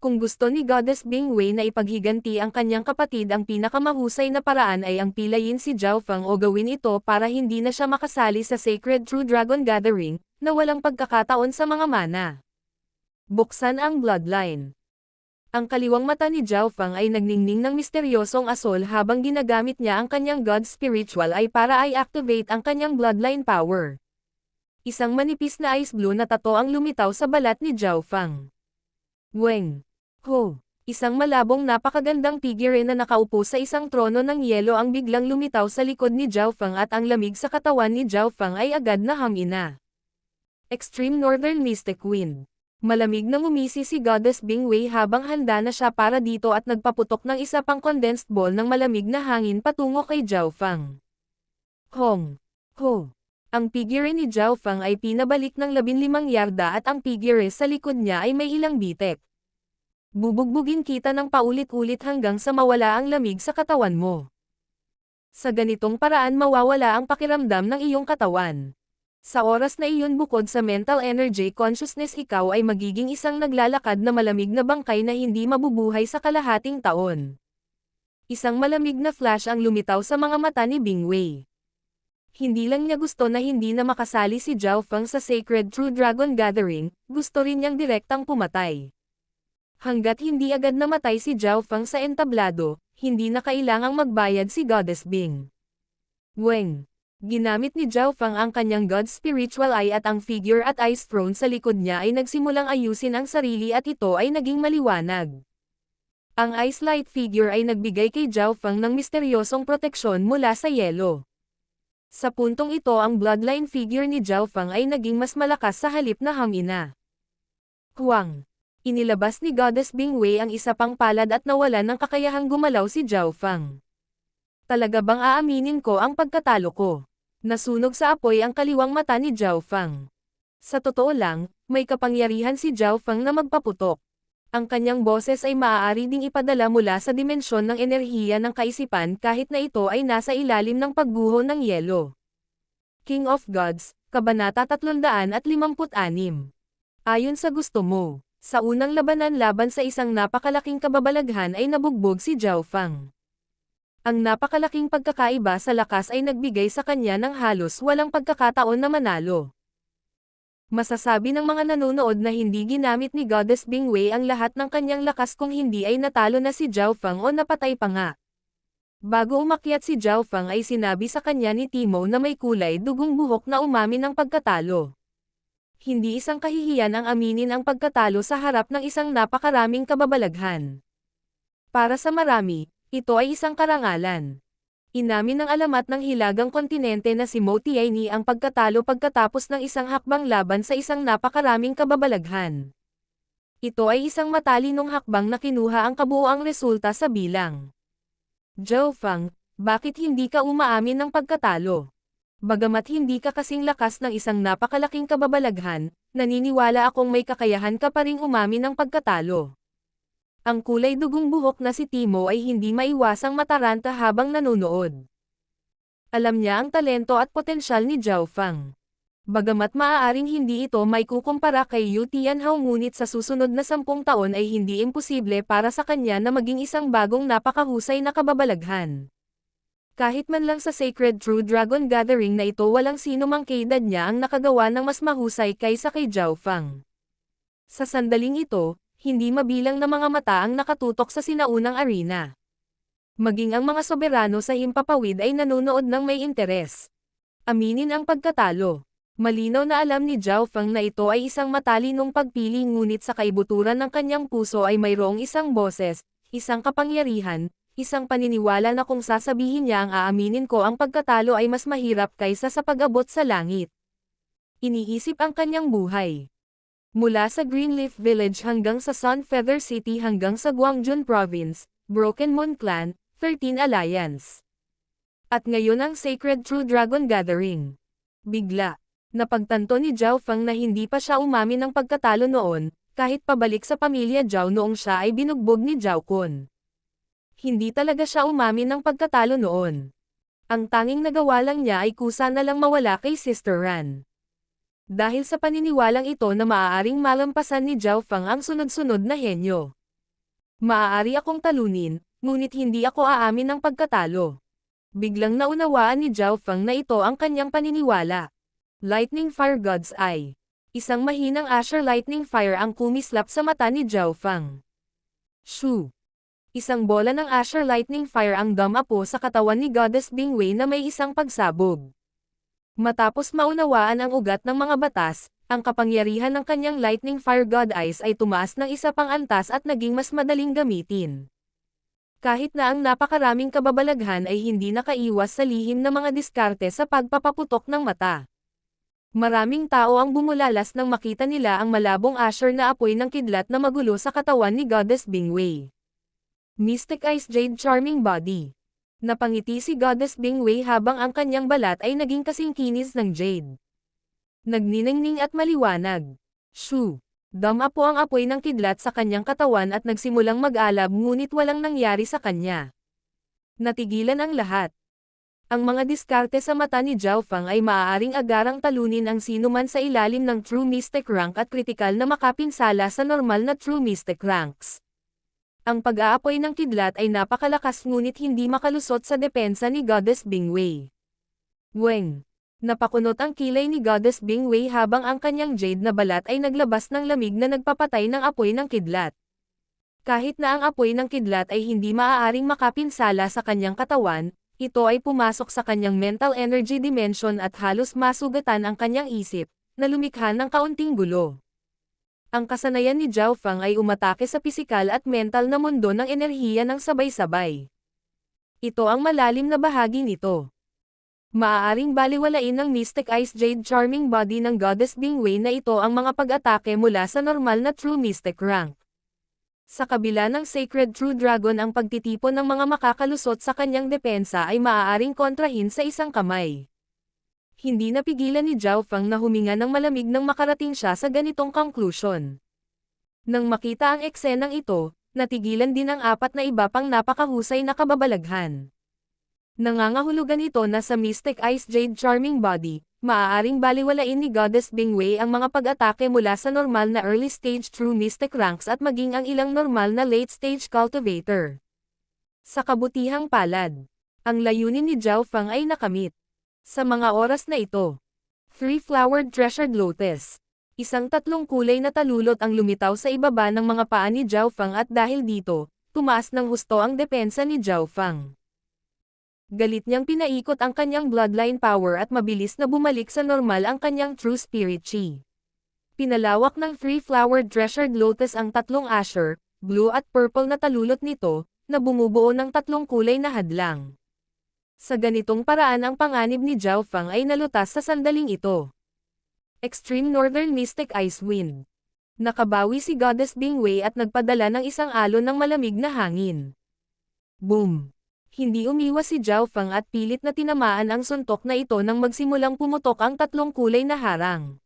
Kung gusto ni Goddess Bingwei na ipaghiganti ang kanyang kapatid, ang pinakamahusay na paraan ay ang pilayin si Zhao Fang o gawin ito para hindi na siya makasali sa Sacred True Dragon Gathering, na walang pagkakataon sa mga mana. Buksan ang bloodline. Ang kaliwang mata ni Zhao Fang ay nagningning ng misteryosong asol habang ginagamit niya ang kanyang God Spiritual Eye para i-activate ang kanyang bloodline power. Isang manipis na ice blue na tato ang lumitaw sa balat ni Zhao Fang. Weng. Ho. Isang malabong napakagandang figure na nakaupo sa isang trono ng yelo ang biglang lumitaw sa likod ni Zhao Fang at ang lamig sa katawan ni Zhao Fang ay agad na hangina. Extreme Northern Mystic Wind. Malamig na ngumisi si Goddess Bingwei habang handa na siya para dito at nagpaputok ng isa pang condensed ball ng malamig na hangin patungo kay Zhao Fang. Hong. Ho. Ang figure ni Zhao Fang ay pinabalik ng 15 yarda at ang figure sa likod niya ay may ilang bitek. Bubugbugin kita ng paulit-ulit hanggang sa mawala ang lamig sa katawan mo. Sa ganitong paraan mawawala ang pakiramdam ng iyong katawan. Sa oras na iyon bukod sa mental energy consciousness ikaw ay magiging isang naglalakad na malamig na bangkay na hindi mabubuhay sa kalahating taon. Isang malamig na flash ang lumitaw sa mga mata ni Bingwei. Hindi lang niya gusto na hindi na makasali si Zhao Fang sa Sacred True Dragon Gathering, gusto rin niyang direktang pumatay. Hanggat hindi agad namatay si Zhao Fang sa entablado, hindi na kailangang magbayad si Goddess Bing. Weng. Ginamit ni Zhao Fang ang kanyang God Spiritual Eye at ang figure at ice throne sa likod niya ay nagsimulang ayusin ang sarili at ito ay naging maliwanag. Ang Ice Light figure ay nagbigay kay Zhao Fang ng misteryosong proteksyon mula sa yelo. Sa puntong ito ang bloodline figure ni Zhao Fang ay naging mas malakas sa halip na hangina. Huang. Inilabas ni Goddess Bingwei ang isa pang palad at nawalan ng kakayahang gumalaw si Zhao Fang. Talaga bang aaminin ko ang pagkatalo ko? Nasunog sa apoy ang kaliwang mata ni Zhao Fang. Sa totoo lang, may kapangyarihan si Zhao Fang na magpaputok. Ang kanyang boses ay maaari ding ipadala mula sa dimensyon ng enerhiya ng kaisipan kahit na ito ay nasa ilalim ng pagguho ng yelo. King of Gods, Kabanata 356. Ayon sa gusto mo, sa unang labanan laban sa isang napakalaking kababalaghan ay nabugbog si Zhao Fang. Ang napakalaking pagkakaiba sa lakas ay nagbigay sa kanya ng halos walang pagkakataon na manalo. Masasabi ng mga nanonood na hindi ginamit ni Goddess Bingwei ang lahat ng kanyang lakas kung hindi ay natalo na si Zhao Fang o napatay pa nga. Bago umakyat si Zhao Fang ay sinabi sa kanya ni Timo na may kulay dugong buhok na umamin ng pagkatalo. Hindi isang kahihiyan ang aminin ang pagkatalo sa harap ng isang napakaraming kababalaghan. Para sa marami, ito ay isang karangalan. Inamin ng alamat ng hilagang kontinente na si Mo Tianyi ang pagkatalo pagkatapos ng isang hakbang laban sa isang napakaraming kababalaghan. Ito ay isang matalinong hakbang na kinuha ang kabuuang resulta sa bilang. Zhao Fang, bakit hindi ka umaamin ng pagkatalo? Bagamat hindi ka kasing lakas ng isang napakalaking kababalaghan, naniniwala akong may kakayahan ka pa ring umamin ng pagkatalo. Ang kulay dugong buhok na si Timo ay hindi maiwasang mataranta habang nanonood. Alam niya ang talento at potensyal ni Zhao Fang. Bagamat maaaring hindi ito may kukumpara kay Yu Tianhao ngunit sa susunod na 10 taon ay hindi imposible para sa kanya na maging isang bagong napakahusay na kababalaghan. Kahit man lang sa Sacred True Dragon Gathering na ito walang sino mang kaedad niya ang nakagawa ng mas mahusay kaysa kay Zhao Fang. Sa sandaling ito, hindi mabilang na mga mata ang nakatutok sa sinaunang arena. Maging ang mga soberano sa himpapawid ay nanonood ng may interes. Aminin ang pagkatalo. Malinaw na alam ni Zhao Fang na ito ay isang matalinong pagpili ngunit sa kaibuturan ng kanyang puso ay mayroong isang boses, isang kapangyarihan, isang paniniwala na kung sasabihin niya ang aaminin ko ang pagkatalo ay mas mahirap kaysa sa pag-abot sa langit. Iniisip ang kanyang buhay. Mula sa Greenleaf Village hanggang sa Sunfeather City hanggang sa Gwangjun Province, Broken Moon Clan, 13 Alliance. At ngayon ang Sacred True Dragon Gathering. Bigla, napagtanto ni Zhao Feng na hindi pa siya umamin ng pagkatalo noon, kahit pabalik sa pamilya Zhao noong siya ay binugbog ni Zhao Kun. Hindi talaga siya umamin ng pagkatalo noon. Ang tanging nagawa lang niya ay kusa na lang mawala kay Sister Ran. Dahil sa paniniwalang ito na maaaring malampasan ni Zhao Feng ang sunod-sunod na henyo. Maaari akong talunin, ngunit hindi ako aamin ng pagkatalo. Biglang naunawaan ni Zhao Feng na ito ang kanyang paniniwala. Lightning Fire God's Eye. Isang mahinang Asher Lightning Fire ang kumislap sa mata ni Zhao Feng. Shoo! Isang bola ng Asher Lightning Fire ang dumapo sa katawan ni Goddess Bingwei na may isang pagsabog. Matapos maunawaan ang ugat ng mga batas, ang kapangyarihan ng kanyang Lightning Fire God Eyes ay tumaas ng isa pang antas at naging mas madaling gamitin. Kahit na ang napakaraming kababalaghan ay hindi nakaiwas sa lihim na mga diskarte sa pagpapaputok ng mata. Maraming tao ang bumulalas nang makita nila ang malabong asher na apoy ng kidlat na magulo sa katawan ni Goddess Bingwei. Mystic Eyes Jade Charming Body. Napangiti si Goddess Bingwei habang ang kanyang balat ay naging kasing kinis ng jade. Nagniningning at maliwanag. Shoo! Dama po ang apoy ng kidlat sa kanyang katawan at nagsimulang mag-alab ngunit walang nangyari sa kanya. Natigilan ang lahat. Ang mga diskarte sa mata ni Zhao Feng ay maaaring agarang talunin ang sinuman sa ilalim ng True Mystic rank at kritikal na makapinsala sa normal na True Mystic ranks. Ang pag-aapoy ng kidlat ay napakalakas ngunit hindi makalusot sa depensa ni Goddess Bingwei. Weng! Napakunot ang kilay ni Goddess Bingwei habang ang kanyang jade na balat ay naglabas ng lamig na nagpapatay ng apoy ng kidlat. Kahit na ang apoy ng kidlat ay hindi maaaring makapinsala sa kanyang katawan, ito ay pumasok sa kanyang mental energy dimension at halos masugatan ang kanyang isip, na lumikha ng kaunting gulo. Ang kasanayan ni Zhao Feng ay umatake sa pisikal at mental na mundo ng enerhiya ng sabay-sabay. Ito ang malalim na bahagi nito. Maaaring baliwalain ng Mystic Eyes Jade Charming Body ng Goddess Bingwei na ito ang mga pag-atake mula sa normal na True Mystic rank. Sa kabila ng Sacred True Dragon ang pagtitipon ng mga makakalusot sa kanyang depensa ay maaaring kontrahin sa isang kamay. Hindi napigilan ni Zhao Feng na huminga ng malamig nang makarating siya sa ganitong conclusion. Nang makita ang eksenang ito, natigilan din ang apat na iba pang napakahusay na kababalaghan. Nangangahulugan ito na sa Mystic Eyes Jade Charming Body, maaaring baliwalain ni Goddess Bingwei ang mga pag-atake mula sa normal na early stage True Mystic ranks at maging ang ilang normal na late stage cultivator. Sa kabutihang palad, ang layunin ni Zhao Feng ay nakamit. Sa mga oras na ito, Three-Flowered Treasured Lotus. Isang tatlong kulay na talulot ang lumitaw sa ibaba ng mga paa ni Zhao Feng at dahil dito, tumaas ng husto ang depensa ni Zhao Feng. Galit niyang pinaikot ang kanyang bloodline power at mabilis na bumalik sa normal ang kanyang true spirit chi. Pinalawak ng Three-Flowered Treasured Lotus ang tatlong asher, blue at purple na talulot nito, na bumubuo ng tatlong kulay na hadlang. Sa ganitong paraan ang panganib ni Zhao Feng ay nalutas sa sandaling ito. Extreme Northern Mystic Ice Wind. Nakabawi si Goddess Bingwei at nagpadala ng isang alon ng malamig na hangin. Boom! Hindi umiwas si Zhao Feng at pilit na tinamaan ang suntok na ito nang magsimulang pumutok ang tatlong kulay na harang.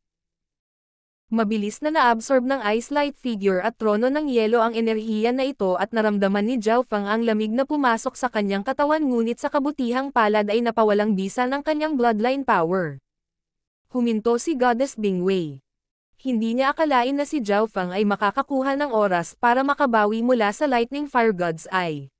Mabilis na naabsorb ng Ice Light Figure at trono ng yelo ang enerhiya na ito at naramdaman ni Zhao Feng ang lamig na pumasok sa kanyang katawan ngunit sa kabutihang palad ay napawalang bisa ng kanyang bloodline power. Huminto si Goddess Bingwei. Hindi niya akalain na si Zhao Feng ay makakakuha ng oras para makabawi mula sa Lightning Fire God's Eye.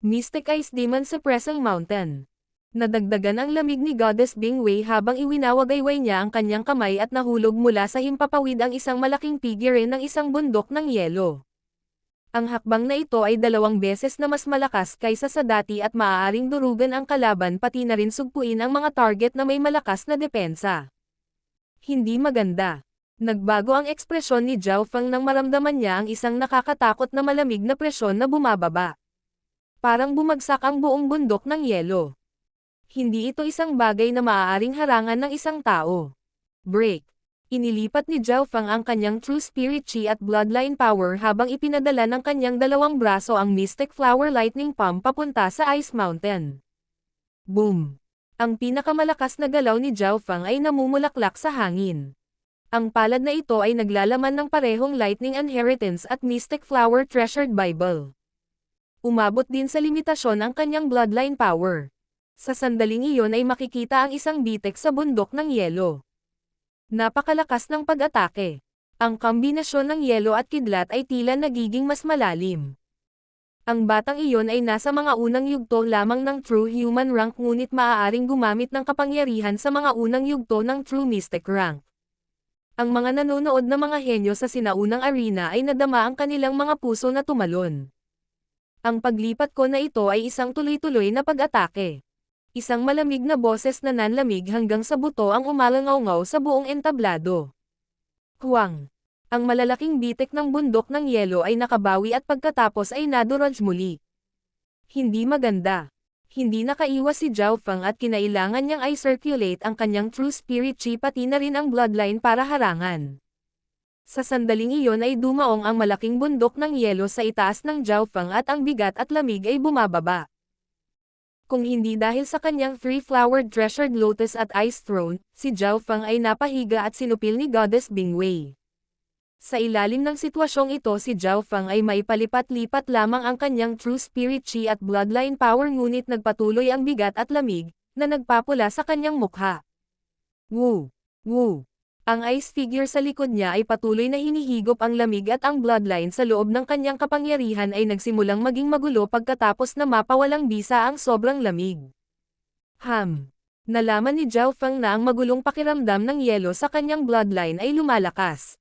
Mystic Ice Demon Suppressing Mountain. Nadagdagan ang lamig ni Goddess Bingwei habang iwinawagayway niya ang kanyang kamay at nahulog mula sa himpapawid ang isang malaking figure ng isang bundok ng yelo. Ang hakbang na ito ay 2 beses na mas malakas kaysa sa dati at maaaring durugan ang kalaban pati na rin sugpuin ang mga target na may malakas na depensa. Hindi maganda. Nagbago ang ekspresyon ni Zhao Feng nang maramdaman niya ang isang nakakatakot na malamig na presyon na bumababa. Parang bumagsak ang buong bundok ng yelo. Hindi ito isang bagay na maaaring harangan ng isang tao. Break. Inilipat ni Zhao Fang ang kanyang True Spirit Chi at Bloodline Power habang ipinadala ng kanyang dalawang braso ang Mystic Flower Lightning Palm papunta sa Ice Mountain. Boom! Ang pinakamalakas na galaw ni Zhao Fang ay namumulaklak sa hangin. Ang palad na ito ay naglalaman ng parehong Lightning Inheritance at Mystic Flower Treasured Bible. Umabot din sa limitasyon ang kanyang Bloodline Power. Sa sandaling iyon ay makikita ang isang bitek sa bundok ng yelo. Napakalakas ng pag-atake. Ang kombinasyon ng yelo at kidlat ay tila nagiging mas malalim. Ang batang iyon ay nasa mga unang yugto lamang ng True Human Rank ngunit maaaring gumamit ng kapangyarihan sa mga unang yugto ng True Mystic Rank. Ang mga nanonood na mga henyo sa sinaunang arena ay nadama ang kanilang mga puso na tumalon. Ang paglipat ko na ito ay isang tuloy-tuloy na pag-atake. Isang malamig na boses na nanlamig hanggang sa buto ang umalangaw-ngaw sa buong entablado. Huwang! Ang malalaking bitik ng bundok ng yelo ay nakabawi at pagkatapos ay naduraj muli. Hindi maganda. Hindi nakaiwas si Zhao Fang at kinailangan niyang i-circulate ang kanyang True Spirit Chi pati na rin ang Bloodline para harangan. Sa sandaling iyon ay dumaong ang malaking bundok ng yelo sa itaas ng Zhao Fang at ang bigat at lamig ay bumababa. Kung hindi dahil sa kanyang three-flowered treasured lotus at ice throne, si Zhao Fang ay napahiga at sinupil ni Goddess Bingwei. Sa ilalim ng sitwasyong ito si Zhao Fang ay maipalipat-lipat lamang ang kanyang True Spirit Chi at Bloodline Power ngunit nagpatuloy ang bigat at lamig, na nagpapula sa kanyang mukha. Woo! Woo! Ang ice figure sa likod niya ay patuloy na hinihigop ang lamig at ang bloodline sa loob ng kanyang kapangyarihan ay nagsimulang maging magulo pagkatapos na mapawalang bisa ang sobrang lamig. Nalaman ni Zhao Fang na ang magulong pakiramdam ng yelo sa kanyang bloodline ay lumalakas.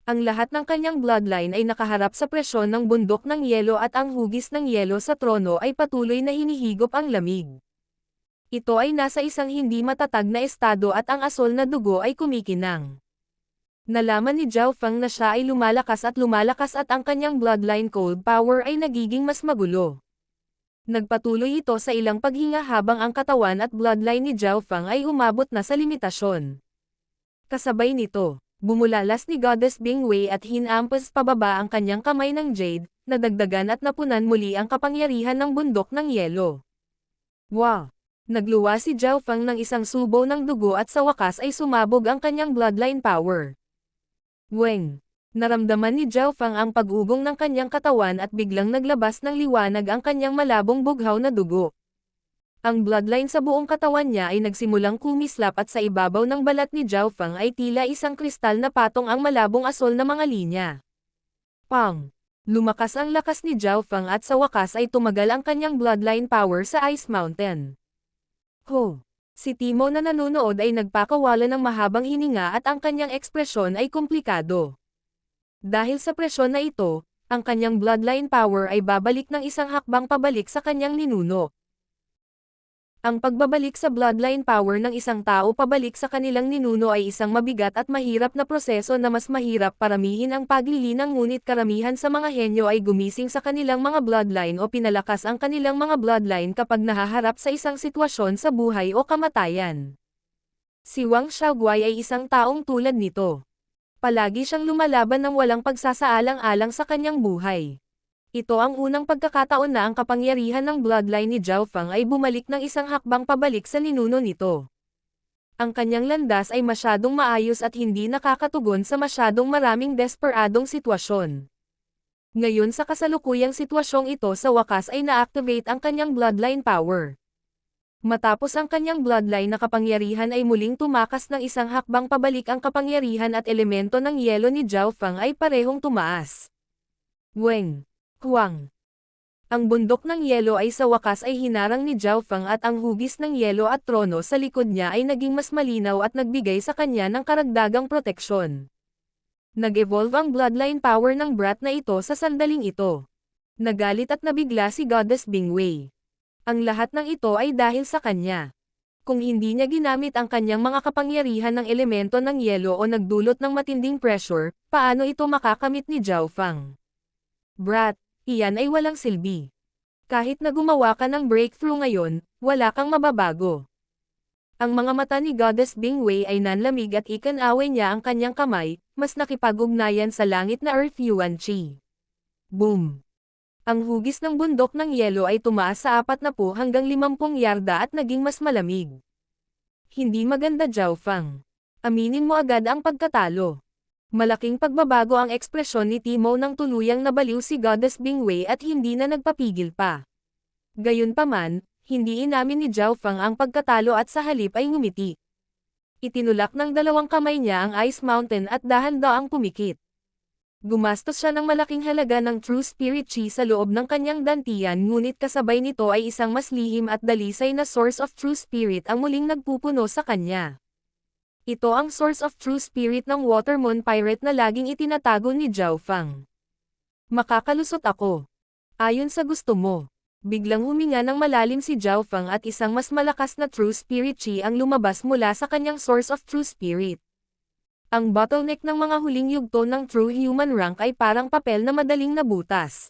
Ang lahat ng kanyang bloodline ay nakaharap sa presyon ng bundok ng yelo at ang hugis ng yelo sa trono ay patuloy na hinihigop ang lamig. Ito ay nasa isang hindi matatag na estado at ang asol na dugo ay kumikinang. Nalaman ni Zhao Fang na siya ay lumalakas at ang kanyang bloodline cold power ay nagiging mas magulo. Nagpatuloy ito sa ilang paghinga habang ang katawan at bloodline ni Zhao Fang ay umabot na sa limitasyon. Kasabay nito, bumulalas ni Goddess Bingwei at hinampas pababa ang kanyang kamay ng jade, nadagdagan at napunan muli ang kapangyarihan ng bundok ng yelo. Wow! Nagluwa si Zhao Fang ng isang subo ng dugo at sa wakas ay sumabog ang kanyang bloodline power. Weng! Naramdaman ni Zhao Fang ang pag-ugong ng kanyang katawan at biglang naglabas ng liwanag ang kanyang malabong bughaw na dugo. Ang bloodline sa buong katawan niya ay nagsimulang kumislap at sa ibabaw ng balat ni Zhao Fang ay tila isang kristal na patong ang malabong asol na mga linya. Pang! Lumakas ang lakas ni Zhao Fang at sa wakas ay tumagal ang kanyang bloodline power sa Ice Mountain. Ho! Si Timo na nanonood ay nagpakawala ng mahabang hininga at ang kanyang ekspresyon ay komplikado. Dahil sa presyon na ito, ang kanyang bloodline power ay babalik ng isang hakbang pabalik sa kanyang ninuno. Ang pagbabalik sa bloodline power ng isang tao pabalik sa kanilang ninuno ay isang mabigat at mahirap na proseso na mas mahirap paramihin ang paglilinang ngunit karamihan sa mga henyo ay gumising sa kanilang mga bloodline o pinalakas ang kanilang mga bloodline kapag nahaharap sa isang sitwasyon sa buhay o kamatayan. Si Wang Xiaoguai ay isang taong tulad nito. Palagi siyang lumalaban ng walang pagsasaalang-alang sa kanyang buhay. Ito ang unang pagkakataon na ang kapangyarihan ng bloodline ni Zhao Fang ay bumalik ng isang hakbang pabalik sa ninuno nito. Ang kanyang landas ay masyadong maayos at hindi nakakatugon sa masyadong maraming desperadong sitwasyon. Ngayon sa kasalukuyang sitwasyong ito sa wakas ay na-activate ang kanyang bloodline power. Matapos ang kanyang bloodline na kapangyarihan ay muling tumakas ng isang hakbang pabalik ang kapangyarihan at elemento ng yelo ni Zhao Fang ay parehong tumaas. Weng! Huwang! Ang bundok ng yelo ay sa wakas ay hinarang ni Zhao Fang at ang hugis ng yelo at trono sa likod niya ay naging mas malinaw at nagbigay sa kanya ng karagdagang proteksyon. Nag-evolve ang bloodline power ng brat na ito sa sandaling ito. Nagalit at nabigla si Goddess Bingwei. Ang lahat ng ito ay dahil sa kanya. Kung hindi niya ginamit ang kanyang mga kapangyarihan ng elemento ng yelo o nagdulot ng matinding pressure, paano ito makakamit ni Zhao Fang? Brat! Iyan ay walang silbi. Kahit na gumawa ka ng breakthrough ngayon, wala kang mababago. Ang mga mata ni Goddess Bingwei ay nanlamig at ikinaway niya ang kanyang kamay, mas nakipag-ugnayan sa langit na Earth Yuan Chi. Boom! Ang hugis ng bundok ng yelo ay tumaas sa 40 hanggang 50 yarda at naging mas malamig. Hindi maganda, Zhao Fang. Aminin mo agad ang pagkatalo. Malaking pagbabago ang ekspresyon ni Timo nang tuluyang nabaliw si Goddess Bingwei at hindi na nagpapigil pa. Gayunpaman, hindi inamin ni Zhao Fang ang pagkatalo at sa halip ay ngumiti. Itinulak ng dalawang kamay niya ang Ice Mountain at dahan-daang pumikit. Gumastos siya ng malaking halaga ng True Spirit Chi sa loob ng kanyang dantian, ngunit kasabay nito ay isang mas lihim at dalisay na Source of True Spirit ang muling nagpupuno sa kanya. Ito ang Source of True Spirit ng Watermoon Pirate na laging itinatago ni Zhao Fang. Makakalusot ako. Ayon sa gusto mo. Biglang huminga ng malalim si Zhao Fang at isang mas malakas na True Spirit Chi ang lumabas mula sa kanyang Source of True Spirit. Ang bottleneck ng mga huling yugto ng True Human Rank ay parang papel na madaling nabutas.